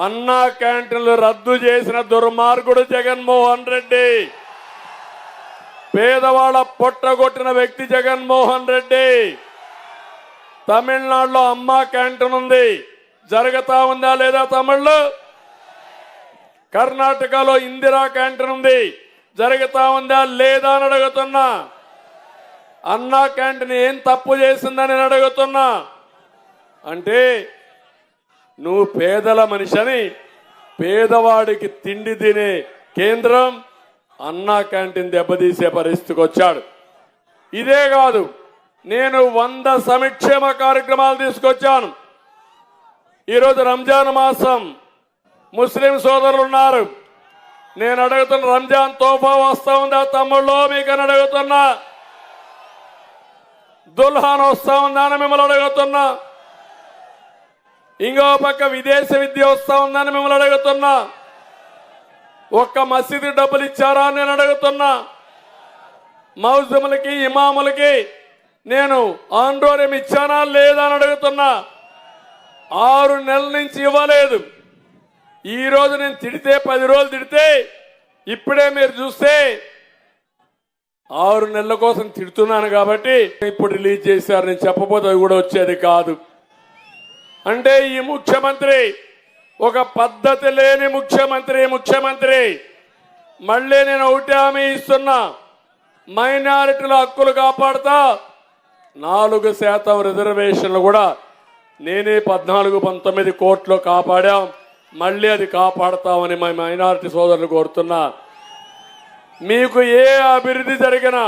అన్నా క్యాంటీన్లు రద్దు చేసిన దుర్మార్గుడు జగన్మోహన్ రెడ్డి, పేదవాళ్ళ పొట్టగొట్టిన వ్యక్తి జగన్మోహన్ రెడ్డి. తమిళనాడులో అమ్మా క్యాంటీన్ ఉంది, జరుగుతా ఉందా లేదా తమిళ్లో? కర్ణాటకలో ఇందిరా క్యాంటీన్ ఉంది, జరుగుతా ఉందా లేదా అని అడుగుతున్నా. అన్నా క్యాంటీన్ ఏం తప్పు చేసిందని అడుగుతున్నా. అంటే నువ్వు పేదల మనిషిని, పేదవాడికి తిండి తినే కేంద్రం అన్నా క్యాంటీన్ దెబ్బతీసే పరిస్థితికి వచ్చాడు. ఇదే కాదు, నేను 100 సంక్షేమ కార్యక్రమాలు తీసుకొచ్చాను. ఈరోజు రంజాన్ మాసం, ముస్లిం సోదరులు ఉన్నారు. నేను అడుగుతున్న, రంజాన్ తోఫా వస్తా ఉందా తమ్ముళ్ళు మీకని అడుగుతున్నా. దుల్హాన్ వస్తా ఉందా అని మిమ్మల్ని అడుగుతున్నా. ఇంకో పక్క విదేశ విద్య వస్తా ఉందని మిమ్మల్ని అడుగుతున్నా. ఒక్క మసీదు డబ్బులు ఇచ్చారా అని నేను అడుగుతున్నా. మౌజములకి ఇమాములకి నేను ఆందోళన ఇచ్చానా లేదా అని అడుగుతున్నా. 6 నెలల నుంచి ఇవ్వలేదు. ఈ రోజు నేను తిడితే 10 రోజులు తిడితే ఇప్పుడే మీరు చూస్తే 6 నెలల కోసం తిడుతున్నాను కాబట్టి ఇప్పుడు రిలీజ్ చేశారు. నేను చెప్పబోతే అది కూడా వచ్చేది కాదు. అంటే ఈ ముఖ్యమంత్రి ఒక పద్ధతి లేని ముఖ్యమంత్రి. మళ్ళీ నేను ఒకటి హామీ ఇస్తున్నా, మైనారిటీల హక్కులు కాపాడుతా. 4% రిజర్వేషన్లు కూడా నేనే 14-19 కోర్టులో కాపాడాం. మళ్ళీ అది కాపాడతామని మా మైనారిటీ సోదరులు కోరుతున్నా. మీకు ఏ అభివృద్ధి జరిగినా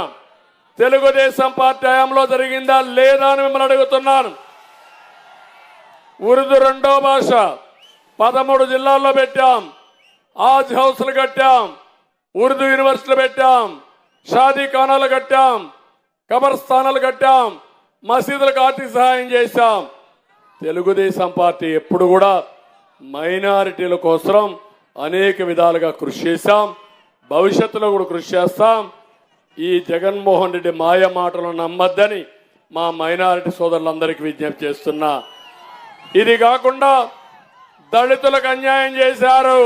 తెలుగుదేశం పార్టీ హయాంలో జరిగిందా లేదా అని మిమ్మల్ని అడుగుతున్నాను. ఉర్దూ 2వ భాష 13 జిల్లాల్లో పెట్టాం. ఆజ్ హౌస్లు కట్టాం, ఉర్దూ యూనివర్సిటీలు పెట్టాం, షాదీ ఖానాలు కట్టాం, కబర్స్థానాలు కట్టాం, మసీదులకు ఆర్థిక సహాయం చేశాం. తెలుగుదేశం పార్టీ ఎప్పుడు కూడా మైనారిటీల కోసం అనేక విధాలుగా కృషి చేశాం, భవిష్యత్తులో కూడా కృషి చేస్తాం. ఈ జగన్మోహన్ రెడ్డి మాయ మాటలు నమ్మద్దని మా మైనారిటీ సోదరులందరికీ విజ్ఞప్తి చేస్తున్నా. ఇది కాకుండా దళితులకు అన్యాయం చేశారు.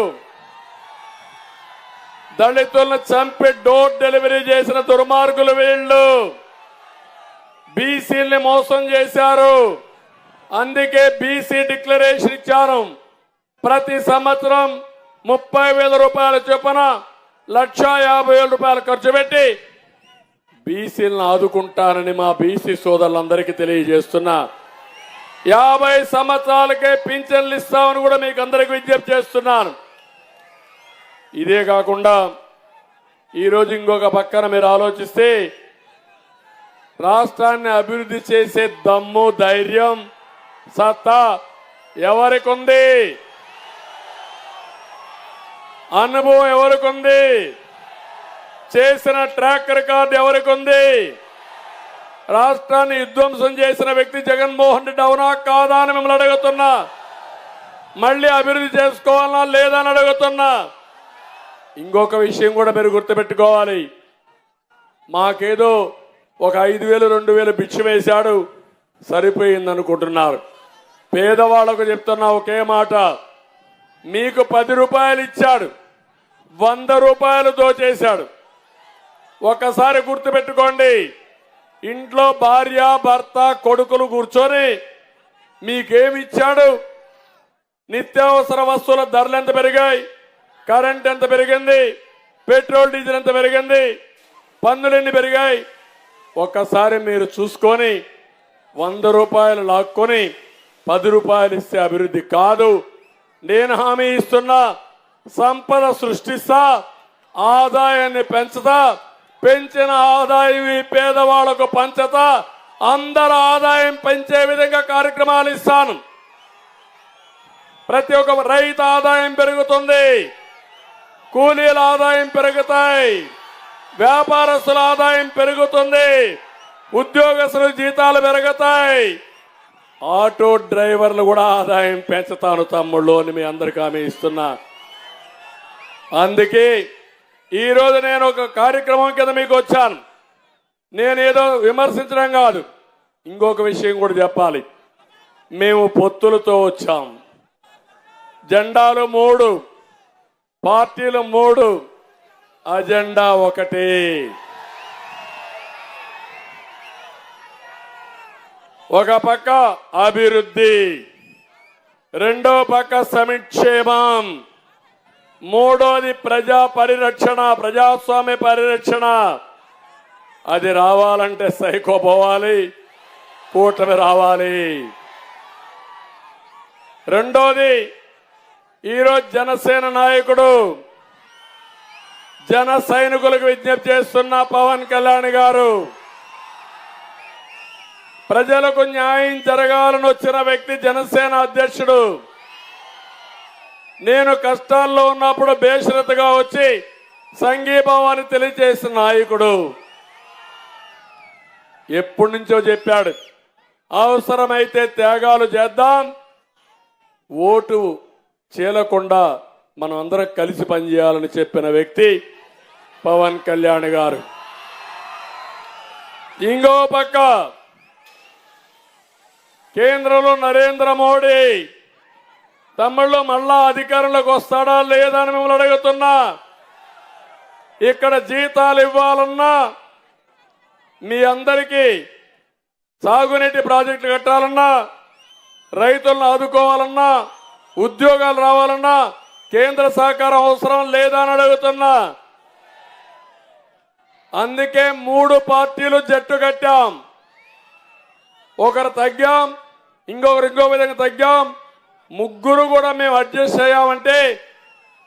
దళితులను చంపి డోర్ డెలివరీ చేసిన దుర్మార్గులు వీళ్ళు. బీసీల్ని మోసం చేశారు. అందుకే బీసీ డిక్లరేషన్ ఇచ్చారు. ప్రతి సంవత్సరం 30,000 రూపాయల చొప్పున 1,50,000 రూపాయలు ఖర్చు పెట్టి బీసీలను ఆదుకుంటానని మా బీసీ సోదరులందరికీ తెలియజేస్తున్నా. 50 సంవత్సరాలకే పింఛన్లు ఇస్తామని కూడా మీకు అందరికి విజ్ఞప్తి చేస్తున్నాను. ఇదే కాకుండా ఈరోజు ఇంకొక పక్కన మీరు ఆలోచిస్తే రాష్ట్రాన్ని అభివృద్ధి చేసే దమ్ము, ధైర్యం, సత్తా ఎవరికి ఉంది? అనుభవం ఎవరికి ఉంది? చేసిన ట్రాక్ రికార్డు ఎవరికి ఉంది? రాష్ట్రాన్ని విధ్వంసం చేసిన వ్యక్తి జగన్మోహన్ రెడ్డి అవునా కాదా అని మిమ్మల్ని అడుగుతున్నా. మళ్ళీ అభివృద్ధి చేసుకోవాలా లేదా అని అడుగుతున్నా. ఇంకొక విషయం కూడా మీరు గుర్తుపెట్టుకోవాలి. మాకేదో ఒక 5,000 2,000 భిక్ష వేశాడు సరిపోయింది అనుకుంటున్నారు. పేదవాళ్లకు చెప్తున్నా ఒకే మాట, మీకు 10 రూపాయలు ఇచ్చాడు, 100 రూపాయలు దోచేశాడు. ఒకసారి గుర్తుపెట్టుకోండి, ఇంట్లో భార్య, భర్త, కొడుకులు కూర్చొని మీకేమిచ్చాడు? నిత్యావసర వస్తువుల ధరలు ఎంత పెరిగాయి, కరెంట్ ఎంత పెరిగింది, పెట్రోల్ డీజిల్ ఎంత పెరిగింది, పన్నులు ఎన్ని పెరిగాయి? ఒక్కసారి మీరు చూసుకొని 100 రూపాయలు లాక్కొని 10 రూపాయలు ఇస్తే అభివృద్ధి కాదు. నేను హామీ ఇస్తున్నా, సంపద సృష్టిస్తా, ఆదాయాన్ని పెంచుతా, పెంచిన ఆదాయం ఈ పేదవాళ్లకు పంచతా, అందరి ఆదాయం పెంచే విధంగా కార్యక్రమాలు ఇస్తాను. ప్రతి ఒక్క రైతు ఆదాయం పెరుగుతుంది, కూలీల ఆదాయం పెరుగుతాయి, వ్యాపారస్తుల ఆదాయం పెరుగుతుంది, ఉద్యోగస్తుల జీతాలు పెరుగుతాయి, ఆటో డ్రైవర్లు కూడా ఆదాయం పెంచుతాను తమ్ముళ్ళు అని మీ అందరికీ హామీ ఇస్తున్నా. అందుకే ఈరోజు నేను ఒక కార్యక్రమం కింద మీకు వచ్చాను. నేనేదో విమర్శించడం కాదు, ఇంకొక విషయం కూడా చెప్పాలి. మేము పొత్తులతో వచ్చాం. జెండాలు 3, పార్టీలు 3, అజెండా ఒకటి. ఒక పక్క అభివృద్ధి, రెండో పక్క సంక్షేమం, మూడోది ప్రజా పరిరక్షణ, ప్రజాస్వామ్య పరిరక్షణ. అది రావాలంటే సైకో పోవాలి, కూటమి రావాలి. రెండోది ఈరోజు జనసేన నాయకుడు జన సైనికులకు విజ్ఞప్తి చేస్తున్న పవన్ కళ్యాణ్ గారు, ప్రజలకు న్యాయం జరగాలని వచ్చిన వ్యక్తి జనసేన అధ్యక్షుడు. నేను కష్టాల్లో ఉన్నప్పుడు బేషరతుగా వచ్చి సంఘీభావాన్ని తెలియజేసిన నాయకుడు. ఎప్పటి నుంచో చెప్పాడు, అవసరమైతే త్యాగాలు చేద్దాం, ఓటు చీలకుండా మనం అందరం కలిసి పనిచేయాలని చెప్పిన వ్యక్తి పవన్ కళ్యాణ్ గారు. ఇంకో పక్క కేంద్రంలో నరేంద్ర మోడీ తమిళలో మళ్ళా అధికారంలోకి వస్తాడా లేదా అని మిమ్మల్ని అడుగుతున్నా. ఇక్కడ జీతాలు ఇవ్వాలన్నా, మీ అందరికీ సాగునీటి ప్రాజెక్టులు కట్టాలన్నా, రైతులను ఆదుకోవాలన్నా, ఉద్యోగాలు రావాలన్నా కేంద్ర సహకారం అవసరం లేదా అని అడుగుతున్నా. అందుకే 3 పార్టీలు జట్టు కట్టాం. ఒకరు తగ్గాం, ఇంకొకరు ఇంకో విధంగా తగ్గాం, ముగ్గురు కూడా మేము అడ్జస్ట్ అయ్యామంటే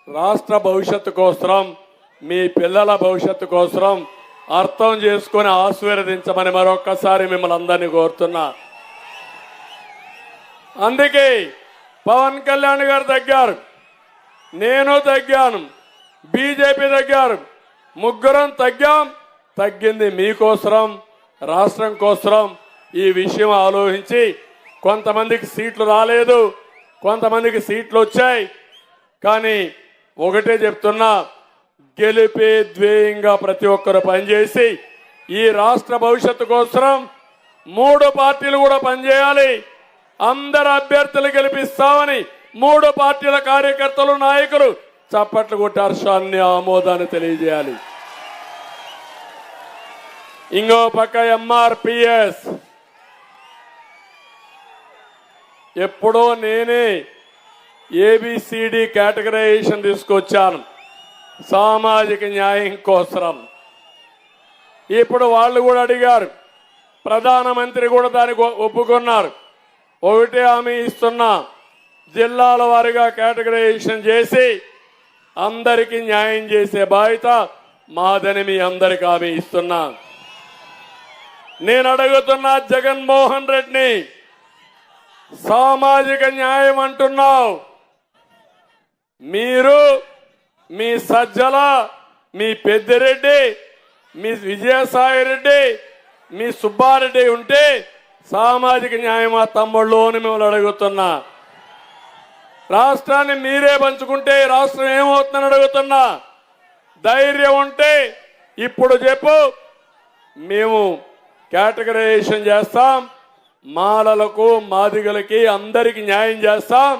రాష్ట్ర భవిష్యత్తు కోసం, మీ పిల్లల భవిష్యత్తు కోసం అర్థం చేసుకొని ఆశీర్వదించమని మరొక్కసారి మిమ్మల్ని అందరినీ కోరుతున్నా. అందుకే పవన్ కళ్యాణ్ గారు తగ్గారు, నేను తగ్గాను, బీజేపీ తగ్గారు, ముగ్గురం తగ్గాం. తగ్గింది మీకోసరం, రాష్ట్రం కోసరం. ఈ విషయం ఆలోచించి కొంతమందికి సీట్లు రాలేదు, కొంతమందికి సీట్లు వచ్చాయి. కానీ ఒకటే చెప్తున్నా, గెలిపే ధ్యేయంగా ప్రతి ఒక్కరు పనిచేసి ఈ రాష్ట్ర భవిష్యత్తు కోసం 3 పార్టీలు కూడా పనిచేయాలి. అందరు అభ్యర్థులు గెలిపిస్తామని 3 పార్టీల కార్యకర్తలు, నాయకులు చప్పట్లు కొట్టి హర్షాన్ని, ఆమోదాన్ని తెలియజేయాలి. ఇంకో పక్క ఎంఆర్పిఎస్. ఎప్పుడో నేనే ఏబిసిడి కేటగరైజేషన్ తీసుకొచ్చాను సామాజిక న్యాయం కోసం. ఇప్పుడు వాళ్ళు కూడా అడిగారు, ప్రధానమంత్రి కూడా దానికి ఒప్పుకున్నారు. ఒకటే హామీ ఇస్తున్నా, జిల్లాల వారీగా కేటగరైజేషన్ చేసి అందరికీ న్యాయం చేసే బాధ్యత మాదని మీ అందరికీ హామీ ఇస్తున్నా. నేను అడుగుతున్నా జగన్మోహన్ రెడ్డిని, సామాజిక న్యాయం అంటున్నావు, మీరు మీ సజ్జల, మీ పెద్దిరెడ్డి, మీ విజయసాయి రెడ్డి, మీ సుబ్బారెడ్డి ఉంటే సామాజిక న్యాయం ఆ తమ్ముళ్ళు అని మిమ్మల్ని అడుగుతున్నా. రాష్ట్రాన్ని మీరే పంచుకుంటే రాష్ట్రం ఏమవుతుందని అడుగుతున్నా. ధైర్యం ఉంటే ఇప్పుడు చెప్పు, మేము కేటగరైజేషన్ చేస్తాం, మాలలకు, మాదిగలకి అందరికి న్యాయం చేస్తాం.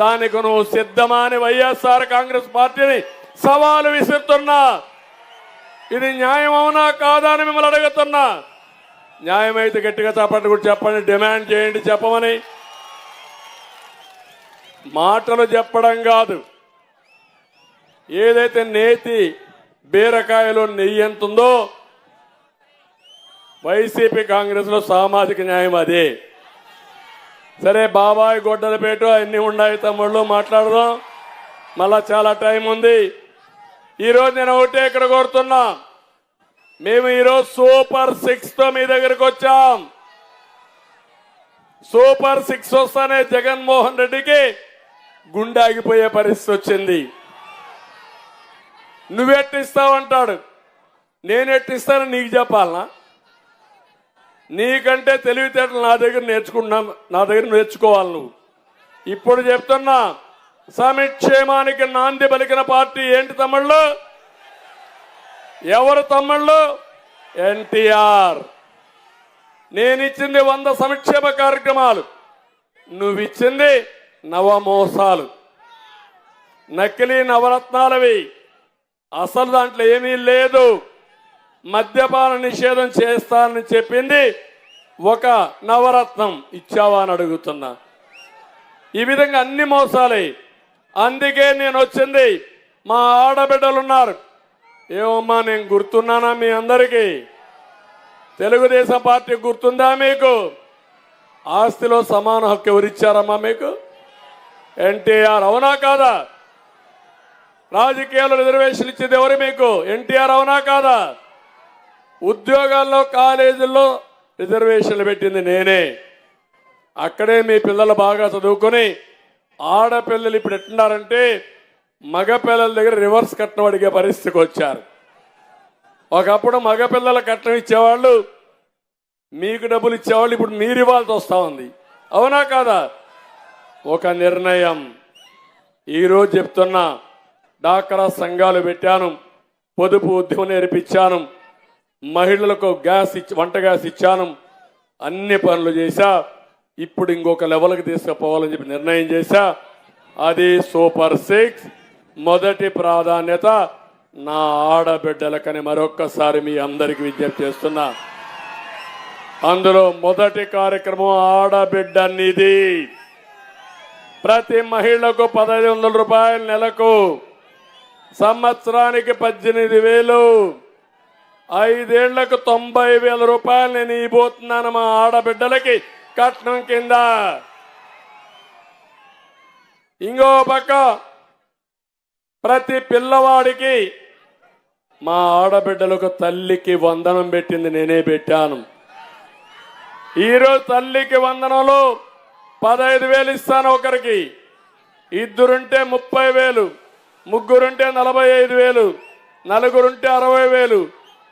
దానికి నువ్వు సిద్ధమా అని వైఎస్ఆర్ కాంగ్రెస్ పార్టీని సవాలు విసురుతున్నా. ఇది న్యాయం అవునా కాదా అని మిమ్మల్ని అడుగుతున్నా. న్యాయమైతే గట్టిగా చప్పట్లు కూడా చెప్పండి, డిమాండ్ చేయండి, చెప్పమని. మాటలు చెప్పడం కాదు, ఏదైతే నేతి బీరకాయలో నెయ్యి ఎంత ఉందో వైసీపీ కాంగ్రెస్ లో సామాజిక న్యాయం అదే. సరే, బాబాయ్ గొడ్డలపేట అన్ని ఉన్నాయి తమ్ముళ్ళు, మాట్లాడదాం, మళ్ళా చాలా టైం ఉంది. ఈరోజు నేను ఒకటే ఇక్కడ కోరుతున్నా, మేము ఈరోజు సూపర్ 6 తో మీ దగ్గరకు వచ్చాం. సూపర్ 6 వస్తానే జగన్మోహన్ రెడ్డికి గుండె ఆగిపోయే పరిస్థితి వచ్చింది. నువ్వెట్టిస్తావంటాడు. నేనెట్టిస్తాను నీకు చెప్పాలనా? నీకంటే తెలివితేటలు నా దగ్గర నేర్చుకోవాలి నువ్వు. ఇప్పుడు చెప్తున్నా, సంక్షేమానికి నాంది పలికిన పార్టీ ఏంటి తమ్ముళ్ళు? ఎవరు తమ్ముళ్ళు? ఎన్టీఆర్. నేనిచ్చింది 100 సంక్షేమ కార్యక్రమాలు, నువ్విచ్చింది నవమోసాలు, నకిలీ నవరత్నాలవి. అసలు దాంట్లో ఏమీ లేదు. మద్యపాన నిషేధం చేస్తానని చెప్పింది ఒక నవరత్నం, ఇచ్చావా అని అడుగుతున్నా. ఈ విధంగా అన్ని మోసాలే. అందుకే నేను వచ్చింది. మా ఆడబిడ్డలున్నారు. ఏమమ్మా నేను గుర్తున్నానా మీ అందరికీ? తెలుగుదేశం పార్టీ గుర్తుందా మీకు? ఆస్తిలో సమాన హక్కు ఎవరిచ్చారమ్మా మీకు? ఎన్టీఆర్. అవునా కాదా? రాజకీయాల్లో రిజర్వేషన్ ఇచ్చేది ఎవరు మీకు? ఎన్టీఆర్. అవునా కాదా? ఉద్యోగాల్లో కాలేజీల్లో రిజర్వేషన్లు పెట్టింది నేనే. అక్కడే మీ పిల్లలు బాగా చదువుకొని ఆడపిల్లలు ఇప్పుడు ఎట్టున్నారంటే మగపిల్లల దగ్గర రివర్స్ కట్నం అడిగే పరిస్థితికి వచ్చారు. ఒకప్పుడు మగపిల్లల కట్నం ఇచ్చేవాళ్ళు, మీకు డబ్బులు ఇచ్చేవాళ్ళు, ఇప్పుడు మీరు ఇవ్వాల్సి వస్తూ ఉంది. అవునా కాదా? ఒక నిర్ణయం. ఈరోజు చెప్తున్నా, డాక్రా సంఘాలు పెట్టాను, పొదుపు ఉద్యమం నేర్పించాను, మహిళలకు వంట గ్యాస్ ఇచ్చాను, అన్ని పనులు చేశా. ఇప్పుడు ఇంకొక లెవెల్కి తీసుకుపోవాలని చెప్పి నిర్ణయం చేశా. అది సూపర్ 6. మొదటి ప్రాధాన్యత నా ఆడబిడ్డలకని మరొక్కసారి మీ అందరికీ విజ్ఞప్తి చేస్తున్నా. అందులో మొదటి కార్యక్రమం ఆడబిడ్డ నిధి. ప్రతి మహిళకు 1500 రూపాయలు నెలకు, సంవత్సరానికి 18,000, 5 ఏళ్లకు 90,000 రూపాయలు నేను ఇవ్వబోతున్నాను మా ఆడబిడ్డలకి కట్నం కింద. ఇంకో పక్క ప్రతి పిల్లవాడికి మా ఆడబిడ్డలకు తల్లికి వందనం పెట్టింది నేనే పెట్టాను. ఈరోజు తల్లికి వందనంలో 15,000 ఇస్తాను ఒకరికి, ఇద్దరుంటే 30,000, ముగ్గురుంటే 45,000, నలుగురుంటే 60,000,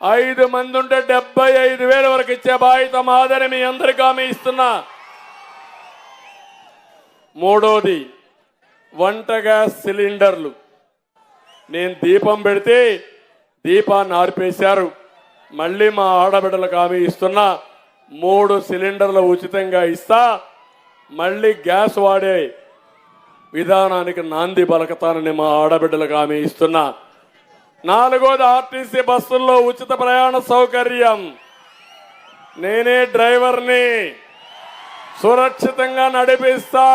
5 మంది ఉంటే 75,000 వరకు ఇచ్చే బాధ్యత మాదని మీ అందరికీ హామీ ఇస్తున్నా. మూడోది వంట గ్యాస్ సిలిండర్లు. నేను దీపం పెడితే దీపాన్ని ఆర్పేశారు. మళ్ళీ మా ఆడబిడ్డలకు హామీ ఇస్తున్నా, 3 సిలిండర్లు ఉచితంగా ఇస్తా. మళ్ళీ గ్యాస్ వాడే విధానానికి నాంది పలకతానని మా ఆడబిడ్డలకు హామీ ఇస్తున్నా. 4వది ఆర్టీసీ బస్సుల్లో ఉచిత ప్రయాణ సౌకర్యం. నేనే డ్రైవర్ని, సురక్షితంగా నడిపిస్తా.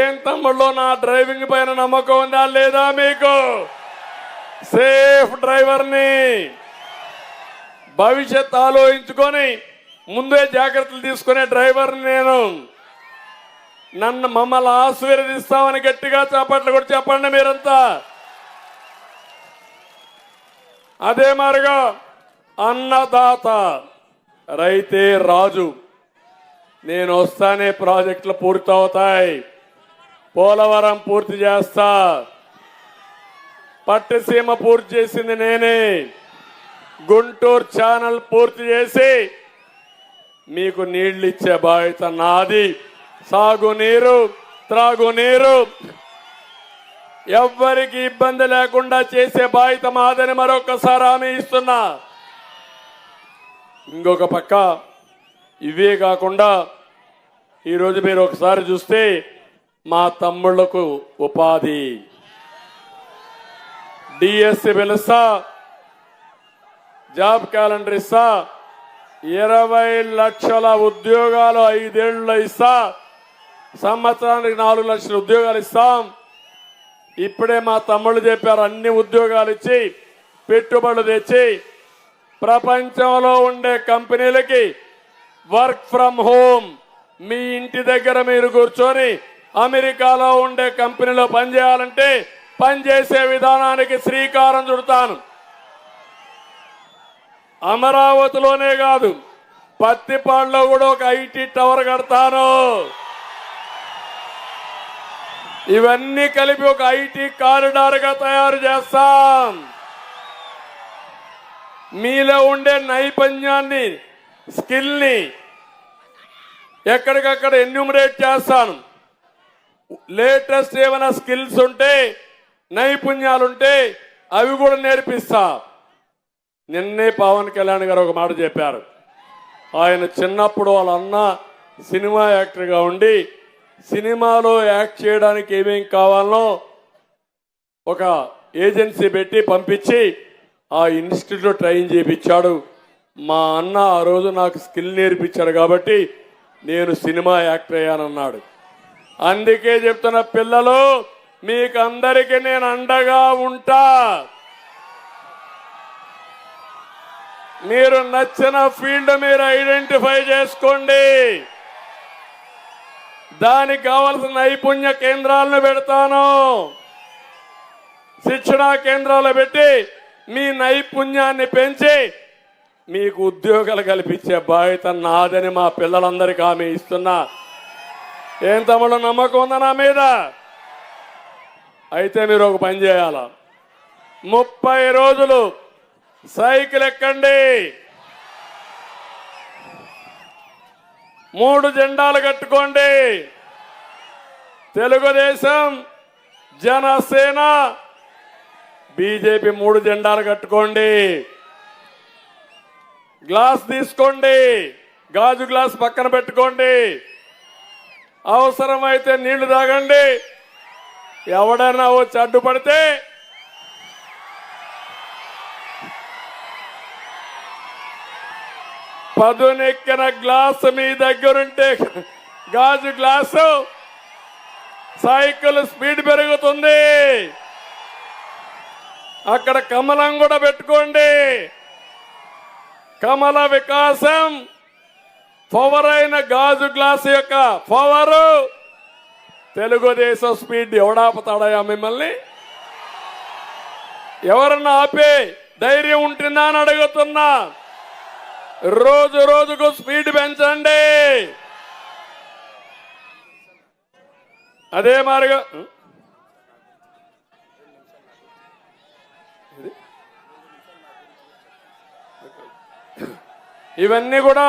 ఏం తమ్ముళ్ళు, నా డ్రైవింగ్ పైన నమ్మకం ఉందా లేదా మీకు? సేఫ్ డ్రైవర్ని. భవిష్యత్ ఆలోచించుకొని ముందే జాగ్రత్తలు తీసుకునే డ్రైవర్ని నేను. మమ్మల్ని ఆశీర్వదిస్తామని గట్టిగా చప్పట్లు కూడా చెప్పండి మీరంతా. అదే మారిగా అన్నదాత, రైతే రాజు. నేను వస్తానే ప్రాజెక్టులు పూర్తవుతాయి. పోలవరం పూర్తి చేస్తా, పట్టిసీమ పూర్తి చేసింది నేనే, గుంటూరు ఛానల్ పూర్తి చేసి మీకు నీళ్లు ఇచ్చే బాధ్యత నాది. సాగునీరు, త్రాగునీరు ఎవ్వరికి ఇబ్బంది లేకుండా చేసే బాధ్యత మాదని మరొకసారి హామీ ఇస్తున్నా. ఇంకొక పక్క ఇవే కాకుండా ఈరోజు మీరు ఒకసారి చూస్తే మా తమ్ముళ్లకు ఉపాధి, డిఎస్సి పిలుస్తా, జాబ్ క్యాలెండర్ ఇస్తా, 20 లక్షల ఉద్యోగాలు 5 ఏళ్లలో ఇస్తా, సంవత్సరానికి 4 లక్షల ఉద్యోగాలు ఇస్తాం. ఇప్పుడే మా తమ్ముళ్ళు చెప్పారు, అన్ని ఉద్యోగాలు ఇచ్చి పెట్టుబడులు తెచ్చి ప్రపంచంలో ఉండే కంపెనీలకి వర్క్ ఫ్రమ్ హోమ్, మీ ఇంటి దగ్గర మీరు కూర్చొని అమెరికాలో ఉండే కంపెనీలో పనిచేయాలంటే పనిచేసే విధానానికి శ్రీకారం చుడతాను. అమరావతిలోనే కాదు, పత్తిపాడులో కూడా ఒక ఐటీ టవర్ కడతాను. ఇవన్నీ కలిపి ఒక ఐటీ కారిడార్గా తయారు చేస్తాం. మీలో ఉండే నైపుణ్యాన్ని, స్కిల్ని ఎక్కడికక్కడ ఎన్యూమరేట్ చేస్తాను. లేటెస్ట్ ఏమైనా స్కిల్స్ ఉంటే, నైపుణ్యాలుంటే అవి కూడా నేర్పిస్తా. నిన్నే పవన్ కళ్యాణ్ గారు ఒక మాట చెప్పారు. ఆయన చిన్నప్పుడు వాళ్ళ అన్న సినిమా యాక్టర్గా ఉండి సినిమాలో యాక్ట్ చేయడానికి ఏమేం కావాలనో ఒక ఏజెన్సీ పెట్టి పంపించి ఆ ఇన్స్టిట్యూట్లో ట్రైన్ చేయించాడు. మా అన్న ఆ రోజు నాకు స్కిల్ నేర్పించాడు కాబట్టి నేను సినిమా యాక్టర్ అయ్యానన్నాడు. అందుకే చెప్తున్న పిల్లలు, మీకు అందరికీ నేను అండగా ఉంటా. మీరు నచ్చిన ఫీల్డ్ మీరు ఐడెంటిఫై చేసుకోండి. దానికి కావాల్సిన నైపుణ్య కేంద్రాలను పెడతాను. శిక్షణా కేంద్రాలు పెట్టి మీ నైపుణ్యాన్ని పెంచి మీకు ఉద్యోగాలు కల్పించే బాధ్యత నాదని మా పిల్లలందరికీ హామీ ఇస్తున్నా. ఏం తమ్ముడు, నమ్మకం ఉందా నా మీద? అయితే మీరు ఒక పని చేయాల. 30 రోజులు సైకిల్ ఎక్కండి, 3 జెండాలు కట్టుకోండి. తెలుగుదేశం, జనసేన, బీజేపీ 3 జెండాలు కట్టుకోండి. గ్లాస్ తీసుకోండి, గాజు గ్లాస్ పక్కన పెట్టుకోండి. అవసరమైతే నీళ్లు తాగండి. ఎవడైనా వచ్చి అడ్డుపడితే పదునెక్కిన గ్లాసు మీ దగ్గరుంటే, గాజు గ్లాసు, సైకిల్ స్పీడ్ పెరుగుతుంది. అక్కడ కమలం కూడా పెట్టుకోండి. కమల వికాసం, పవర్ అయిన గాజు గ్లాసు యొక్క పవరు, తెలుగుదేశం స్పీడ్ ఎవడాపుతాడయా మిమ్మల్ని? ఎవరన్నా ఆపే ధైర్యం ఉంటుందా అని అడుగుతున్నా. రోజు రోజుకు స్పీడ్ పెంచండి. అదే మారిగా ఇవన్నీ కూడా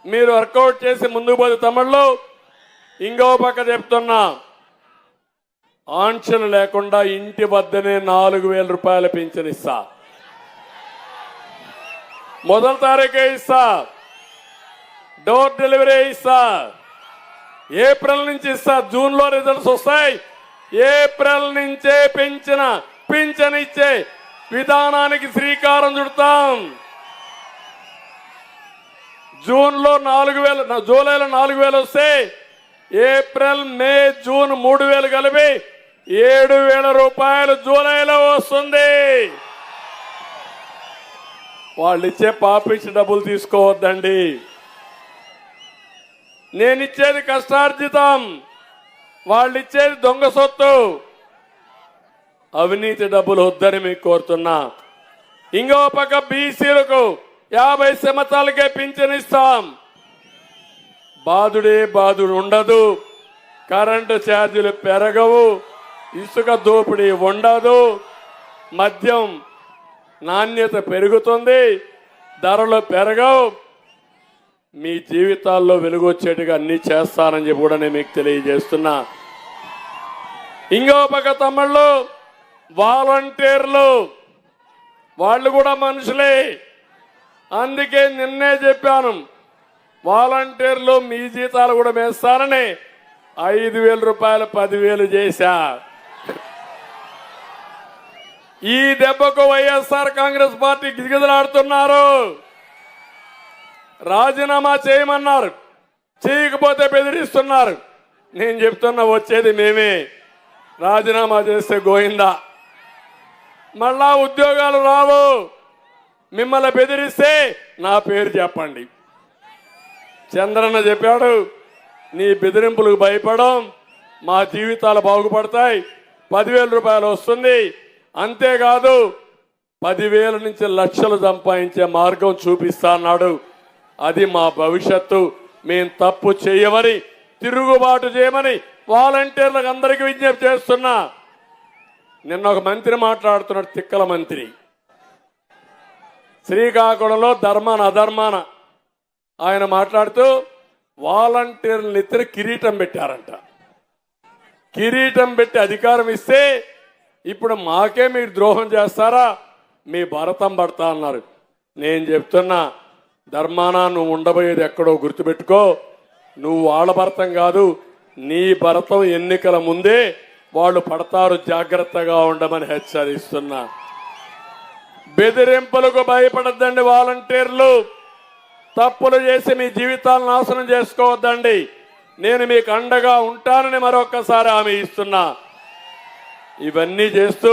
మీరు వర్కౌట్ చేసి ముందుకు పోతే తమిళ్లో ఇంకో పక్క చెప్తున్నా, ఆంక్షలు లేకుండా ఇంటి వద్దనే 4,000 రూపాయల పింఛన్ ఇస్తా. మొదటి తారీఖే ఇస్తా. డోర్ డెలివరీ ఇస్తా. ఏప్రిల్ నుంచి ఇస్తా. జూన్ లో రిజల్ట్స్ వస్తాయి. ఏప్రిల్ నుంచే పింఛన్ ఇచ్చే విధానానికి శ్రీకారం చుడతాం. జూన్లో 4,000, జూలైలో 4,000 వస్తే ఏప్రిల్, మే, జూన్ 3,000 కలిపి 7,000 రూపాయలు జూలైలో వస్తుంది. వాళ్ళు ఇచ్చే పాపిచ్చి డబ్బులు తీసుకోవద్దండి. నేనిచ్చేది కష్టార్జితం, వాళ్ళు ఇచ్చేది దొంగ సొత్తు. అవినీతి డబ్బులు వద్దని మీకు కోరుతున్నా. ఇంకో పక్క బీసీలకు 50 సంవత్సరాలకే పింఛన్ ఇస్తాం. బాధుడు ఉండదు. కరెంటు ఛార్జీలు పెరగవు. ఇసుక దోపిడీ ఉండదు. మద్యం నాణ్యత పెరుగుతుంది. ధరలు పెరగవు. మీ జీవితాల్లో వెలుగొచ్చేట్టుగా అన్ని చేస్తానని చెప్పి కూడా నేను మీకు తెలియజేస్తున్నా. ఇంకో పక్క తమ్ముళ్ళు, వాలంటీర్లు వాళ్ళు కూడా మనుషులే. అందుకే నిన్నే చెప్పాను, వాలంటీర్లు మీ జీతాలు కూడా వేస్తారని 5,000 రూపాయలు 10,000 చేశా. ఈ దెబ్బకు వైఎస్ఆర్ కాంగ్రెస్ పార్టీ గిజగిజలాడుతున్నారు. రాజీనామా చేయమన్నారు, చేయకపోతే బెదిరిస్తున్నారు. నేను చెప్తున్నా, వచ్చేది మేమే. రాజీనామా చేస్తే గోయిందా. మళ్ళా ఉద్యోగాలు రావు. మిమ్మల్ని బెదిరిస్తే నా పేరు చెప్పండి. చంద్రన్న చెప్పాడు, నీ బెదిరింపులకు భయపడం, మా జీవితాలు బాగుపడతాయి. 10,000 రూపాయలు వస్తుంది. అంతేకాదు 10,000 నుంచి లక్షలు సంపాదించే మార్గం చూపిస్తా అన్నాడు. అది మా భవిష్యత్తు. మేం తప్పు చేయమని, తిరుగుబాటు చేయమని వాలంటీర్లకు అందరికీ విజ్ఞప్తి చేస్తున్నా. నిన్న ఒక మంత్రి మాట్లాడుతున్నాడు, తిక్కల మంత్రి. శ్రీకాకుళంలో ధర్మాన అధర్మాన ఆయన మాట్లాడుతూ వాలంటీర్లు ఇద్దరు కిరీటం పెట్టారంట. కిరీటం పెట్టి అధికారం ఇస్తే ఇప్పుడు మాకే మీరు ద్రోహం చేస్తారా, మీ భరతం పడతా అన్నారు. నేను చెప్తున్నా, ధర్మాన నువ్వు ఉండబోయేది ఎక్కడో గుర్తుపెట్టుకో. నువ్వు వాళ్ళ భరతం కాదు, నీ భరతం ఎన్నికల ముందే వాళ్ళు పడతారు, జాగ్రత్తగా ఉండమని హెచ్చరిస్తున్నా. బెదిరింపులకు భయపడద్దండి వాలంటీర్లు. తప్పులు చేసి మీ జీవితాలను నాశనం చేసుకోవద్దండి. నేను మీకు అండగా ఉంటానని మరొక్కసారి హామీ ఇస్తున్నా. ఇవన్నీ చేస్తూ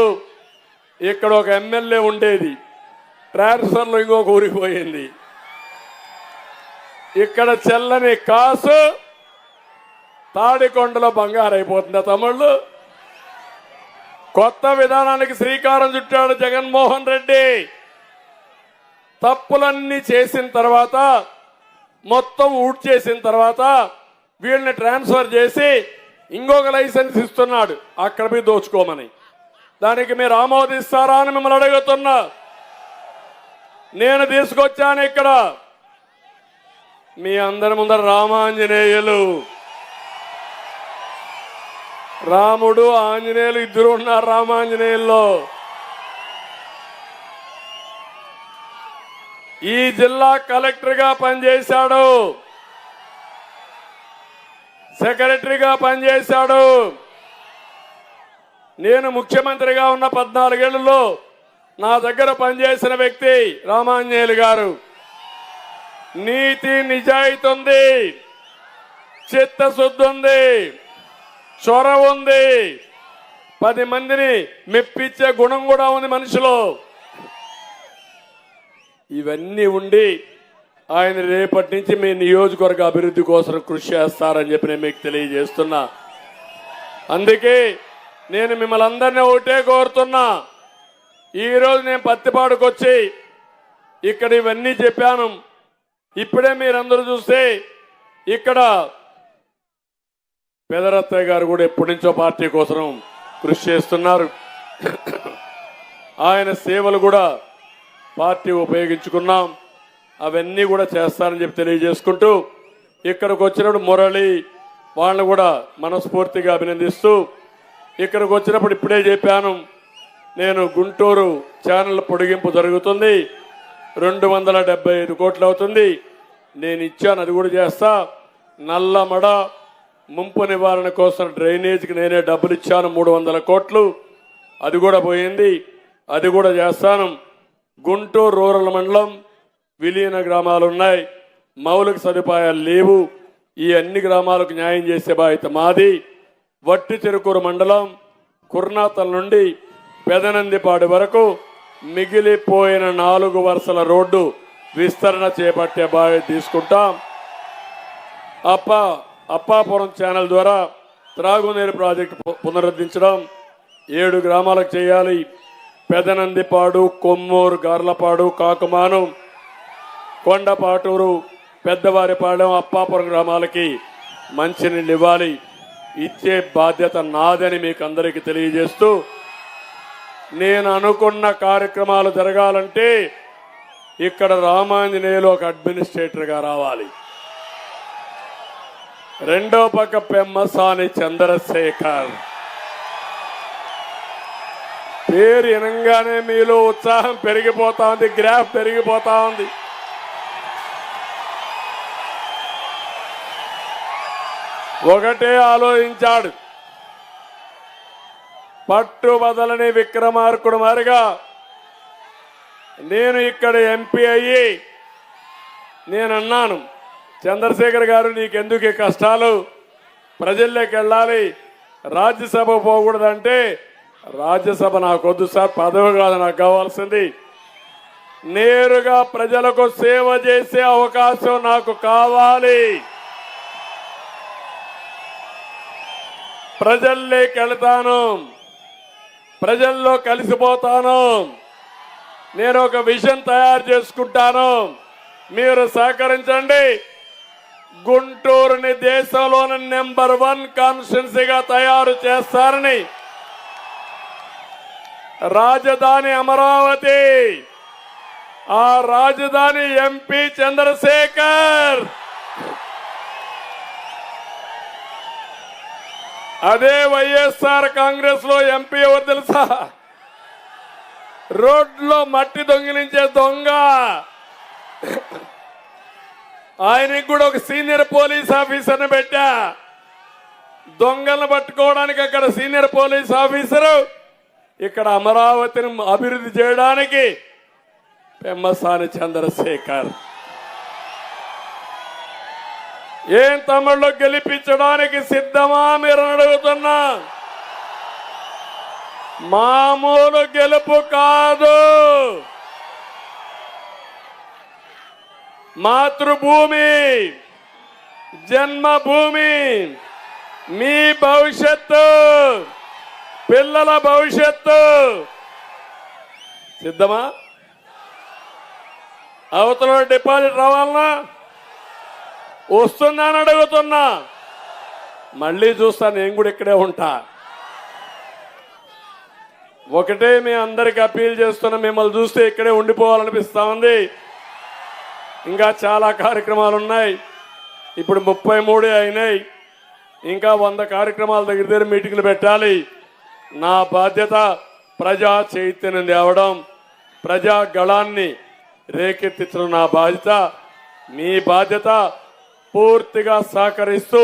ఇక్కడ ఒక ఎమ్మెల్యే ఉండేది, ట్రాన్స్ఫర్లో ఇంకొక ఊరికి పోయింది. ఇక్కడ చెల్లని కాసు తాడికొండలో బంగారు అయిపోతుందా తమ్ముళ్ళు? కొత్త విధానానికి శ్రీకారం చుట్టాడు జగన్మోహన్ రెడ్డి. తప్పులన్నీ చేసిన తర్వాత, మొత్తం ఊట్ చేసిన తర్వాత వీళ్ళని ట్రాన్స్ఫర్ చేసి ఇంకొక లైసెన్స్ ఇస్తున్నాడు అక్కడ పోయి దోచుకోమని. దానికి మీరు ఆమోదిస్తారా అని మిమ్మల్ని అడుగుతున్నా. నేను తీసుకొచ్చాను ఇక్కడ మీ అందరి ముందర రామాంజనేయులు. రాముడు ఆంజనేయులు ఇద్దరు ఉన్నారు రామాంజనేయుల్లో. ఈ జిల్లా కలెక్టర్గా పనిచేశాడు, సెక్రటరీగా పనిచేశాడు. నేను ముఖ్యమంత్రిగా ఉన్న 14 ఏళ్లలో నా దగ్గర పనిచేసిన వ్యక్తి రామాంజనేయులు గారు. నీతి నిజాయితీ ఉంది, చిత్తశుద్ధి ఉంది, చొరవ ఉంది, 10 మందిని మెప్పించే గుణం కూడా ఉంది మనిషిలో. ఇవన్నీ ఉండి ఆయన రేపటి నుంచి మీ నియోజకవర్గ అభివృద్ధి కోసం కృషి చేస్తారని చెప్పి నేను మీకు తెలియజేస్తున్నా. అందుకే నేను మిమ్మల్ని అందరినీ ఒకటే కోరుతున్నా. ఈరోజు నేను పత్తిపాడుకు వచ్చి ఇక్కడ ఇవన్నీ చెప్పాను. ఇప్పుడే మీరందరూ చూస్తే ఇక్కడ పెదరత్తయ్య గారు కూడా ఎప్పటి నుంచో పార్టీ కోసం కృషి చేస్తున్నారు. ఆయన సేవలు కూడా పార్టీ ఉపయోగించుకున్నాం. అవన్నీ కూడా చేస్తారని చెప్పి తెలియజేసుకుంటూ ఇక్కడికి వచ్చినప్పుడు మురళి వాళ్ళని కూడా మనస్ఫూర్తిగా అభినందిస్తూ, ఇక్కడికి వచ్చినప్పుడు ఇప్పుడే చెప్పాను, నేను గుంటూరు ఛానల్ పొడిగింపు జరుగుతుంది, 275 కోట్లు అవుతుంది, నేను ఇచ్చాను, అది కూడా చేస్తా. నల్లమడ ముంపు నివారణ కోసం డ్రైనేజీకి నేనే డబ్బులు ఇచ్చాను 300 కోట్లు, అది కూడా పోయింది, అది కూడా చేస్తాను. గుంటూరు రూరల్ మండలం విలీన గ్రామాలు ఉన్నాయి, మౌలిక సదుపాయాలు లేవు. ఈ అన్ని గ్రామాలకు న్యాయం చేసే బాధ్యత మాది. వట్టి చెరుకూరు మండలం కుర్నాతల నుండి పెదనందిపాడు వరకు మిగిలిపోయిన 4 వరుసల రోడ్డు విస్తరణ చేపట్టే బాధ్యత తీసుకుంటాం. అప్పాపురం ఛానల్ ద్వారా త్రాగునీరు ప్రాజెక్టు పునరుద్ధరించడం 7 గ్రామాలకు చేయాలి. పెదనందిపాడు, కొమ్మూరు, గార్లపాడు, కాకుమాను, కొండపాటూరు, పెద్దవారిపాలెం, అప్పాపురం గ్రామాలకి మంచినీళ్ళు ఇవ్వాలి. ఇచ్చే బాధ్యత నాదని మీకు అందరికీ తెలియజేస్తూ, నేను అనుకున్న కార్యక్రమాలు జరగాలంటే ఇక్కడ రామాంజనేయులు ఒక అడ్మినిస్ట్రేటర్గా రావాలి. రెండో పక్క పెమ్మసాని చంద్రశేఖర్ పేరు వినంగానే మీలో ఉత్సాహం పెరిగిపోతా ఉంది, గ్రాఫ్ పెరిగిపోతా ఉంది. ఒకటే ఆలోచించాడు, పట్టు వదలని విక్రమార్కుడు మారిగా నేను ఇక్కడ ఎంపీ అయ్యి నేనన్నాను, చంద్రశేఖర్ గారు నీకెందుకు ఈ కష్టాలు, ప్రజల్లోకి వెళ్ళాలి, రాజ్యసభ పోకూడదంటే, రాజ్యసభ నాకు వద్దు సార్, పదవి కాదు నాకు కావాల్సింది, నేరుగా ప్రజలకు సేవ చేసే అవకాశం నాకు కావాలి, ప్రజల్లోకి వెళ్తాను, ప్రజల్లో కలిసిపోతాను, నేను ఒక విజన్ తయారు చేసుకుంటాను, మీరు సహకరించండి, గుంటూరుని దేశంలోని నెంబర్ 1 కాన్స్టిట్యున్సీగా తయారు చేస్తారని, రాజధాని అమరావతి, ఆ రాజధాని ఎంపీ చంద్రశేఖర్, అదే వైఎస్ఆర్ కాంగ్రెస్ లో ఎంపీ ఎవరు తెలుసా? రోడ్లో మట్టి దొంగిలించే దొంగ. ఆయనకి కూడా ఒక సీనియర్ పోలీస్ ఆఫీసర్ని పెట్టా. దొంగలను పట్టుకోవడానికి అక్కడ సీనియర్ పోలీస్ ఆఫీసరు, ఇక్కడ అమరావతిని అభివృద్ధి చేయడానికి పెమ్మసాని చంద్రశేఖర్. ఏం తమిళ్లో గెలిపించడానికి సిద్ధమా మీరు అడుగుతున్నా? మామూలు గెలుపు కాదు. మాతృభూమి, జన్మభూమి, మీ భవిష్యత్తు, పిల్లల భవిష్యత్తు. సిద్ధమా? అవతల డిపాజిట్ రావాలనా? వస్తుందా అని అడుగుతున్నా. మళ్ళీ చూస్తా, నేను కూడా ఇక్కడే ఉంటా. ఒకటే మీ అందరికి అప్పీల్ చేస్తున్నా, మిమ్మల్ని చూస్తే ఇక్కడే ఉండిపోవాలనిపిస్తా ఉంది. ఇంకా చాలా కార్యక్రమాలు ఉన్నాయి. ఇప్పుడు 33 అయినాయి. ఇంకా 100 కార్యక్రమాల దగ్గర మీటింగ్లు పెట్టాలి. నా బాధ్యత ప్రజా చైతన్యం తేవడం, ప్రజా గళాన్ని రేకెత్తించడం నా బాధ్యత. మీ బాధ్యత పూర్తిగా సహకరిస్తూ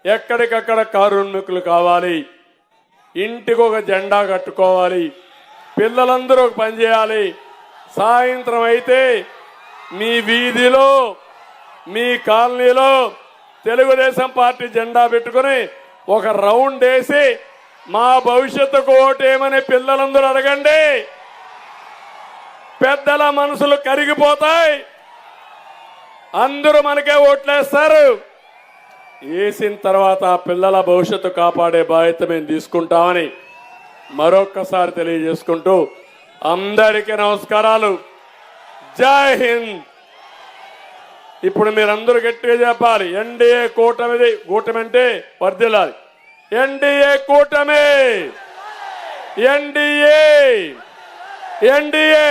ఎక్కడికక్కడ కారుణ్యకులు కావాలి, ఇంటికి ఒక జెండా కట్టుకోవాలి, పిల్లలందరూ ఒక పని చేయాలి. సాయంత్రం అయితే మీ వీధిలో, మీ కాలనీలో తెలుగుదేశం పార్టీ జెండా పెట్టుకుని ఒక రౌండ్ వేసి మా భవిష్యత్తుకు ఓటేమని పిల్లలందరూ అడగండి. పెద్దల మనసులు కరిగిపోతాయి. అందరూ మనకే ఓట్లేస్తారు. వేసిన తర్వాత పిల్లల భవిష్యత్తు కాపాడే బాధ్యత మేము తీసుకుంటామని మరొక్కసారి తెలియజేసుకుంటూ అందరికీ నమస్కారాలు. జై హింద్. ఇప్పుడు మీరందరూ గట్టిగా చెప్పాలి, ఎన్డీఏ కూటమిది. కూటమి అంటే వర్ధిల్లాలి. ఎన్డీఏ కూటమి, ఎన్డీఏ, ఎన్డీఏ.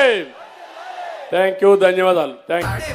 థ్యాంక్ యూ, ధన్యవాదాలు. Thank you.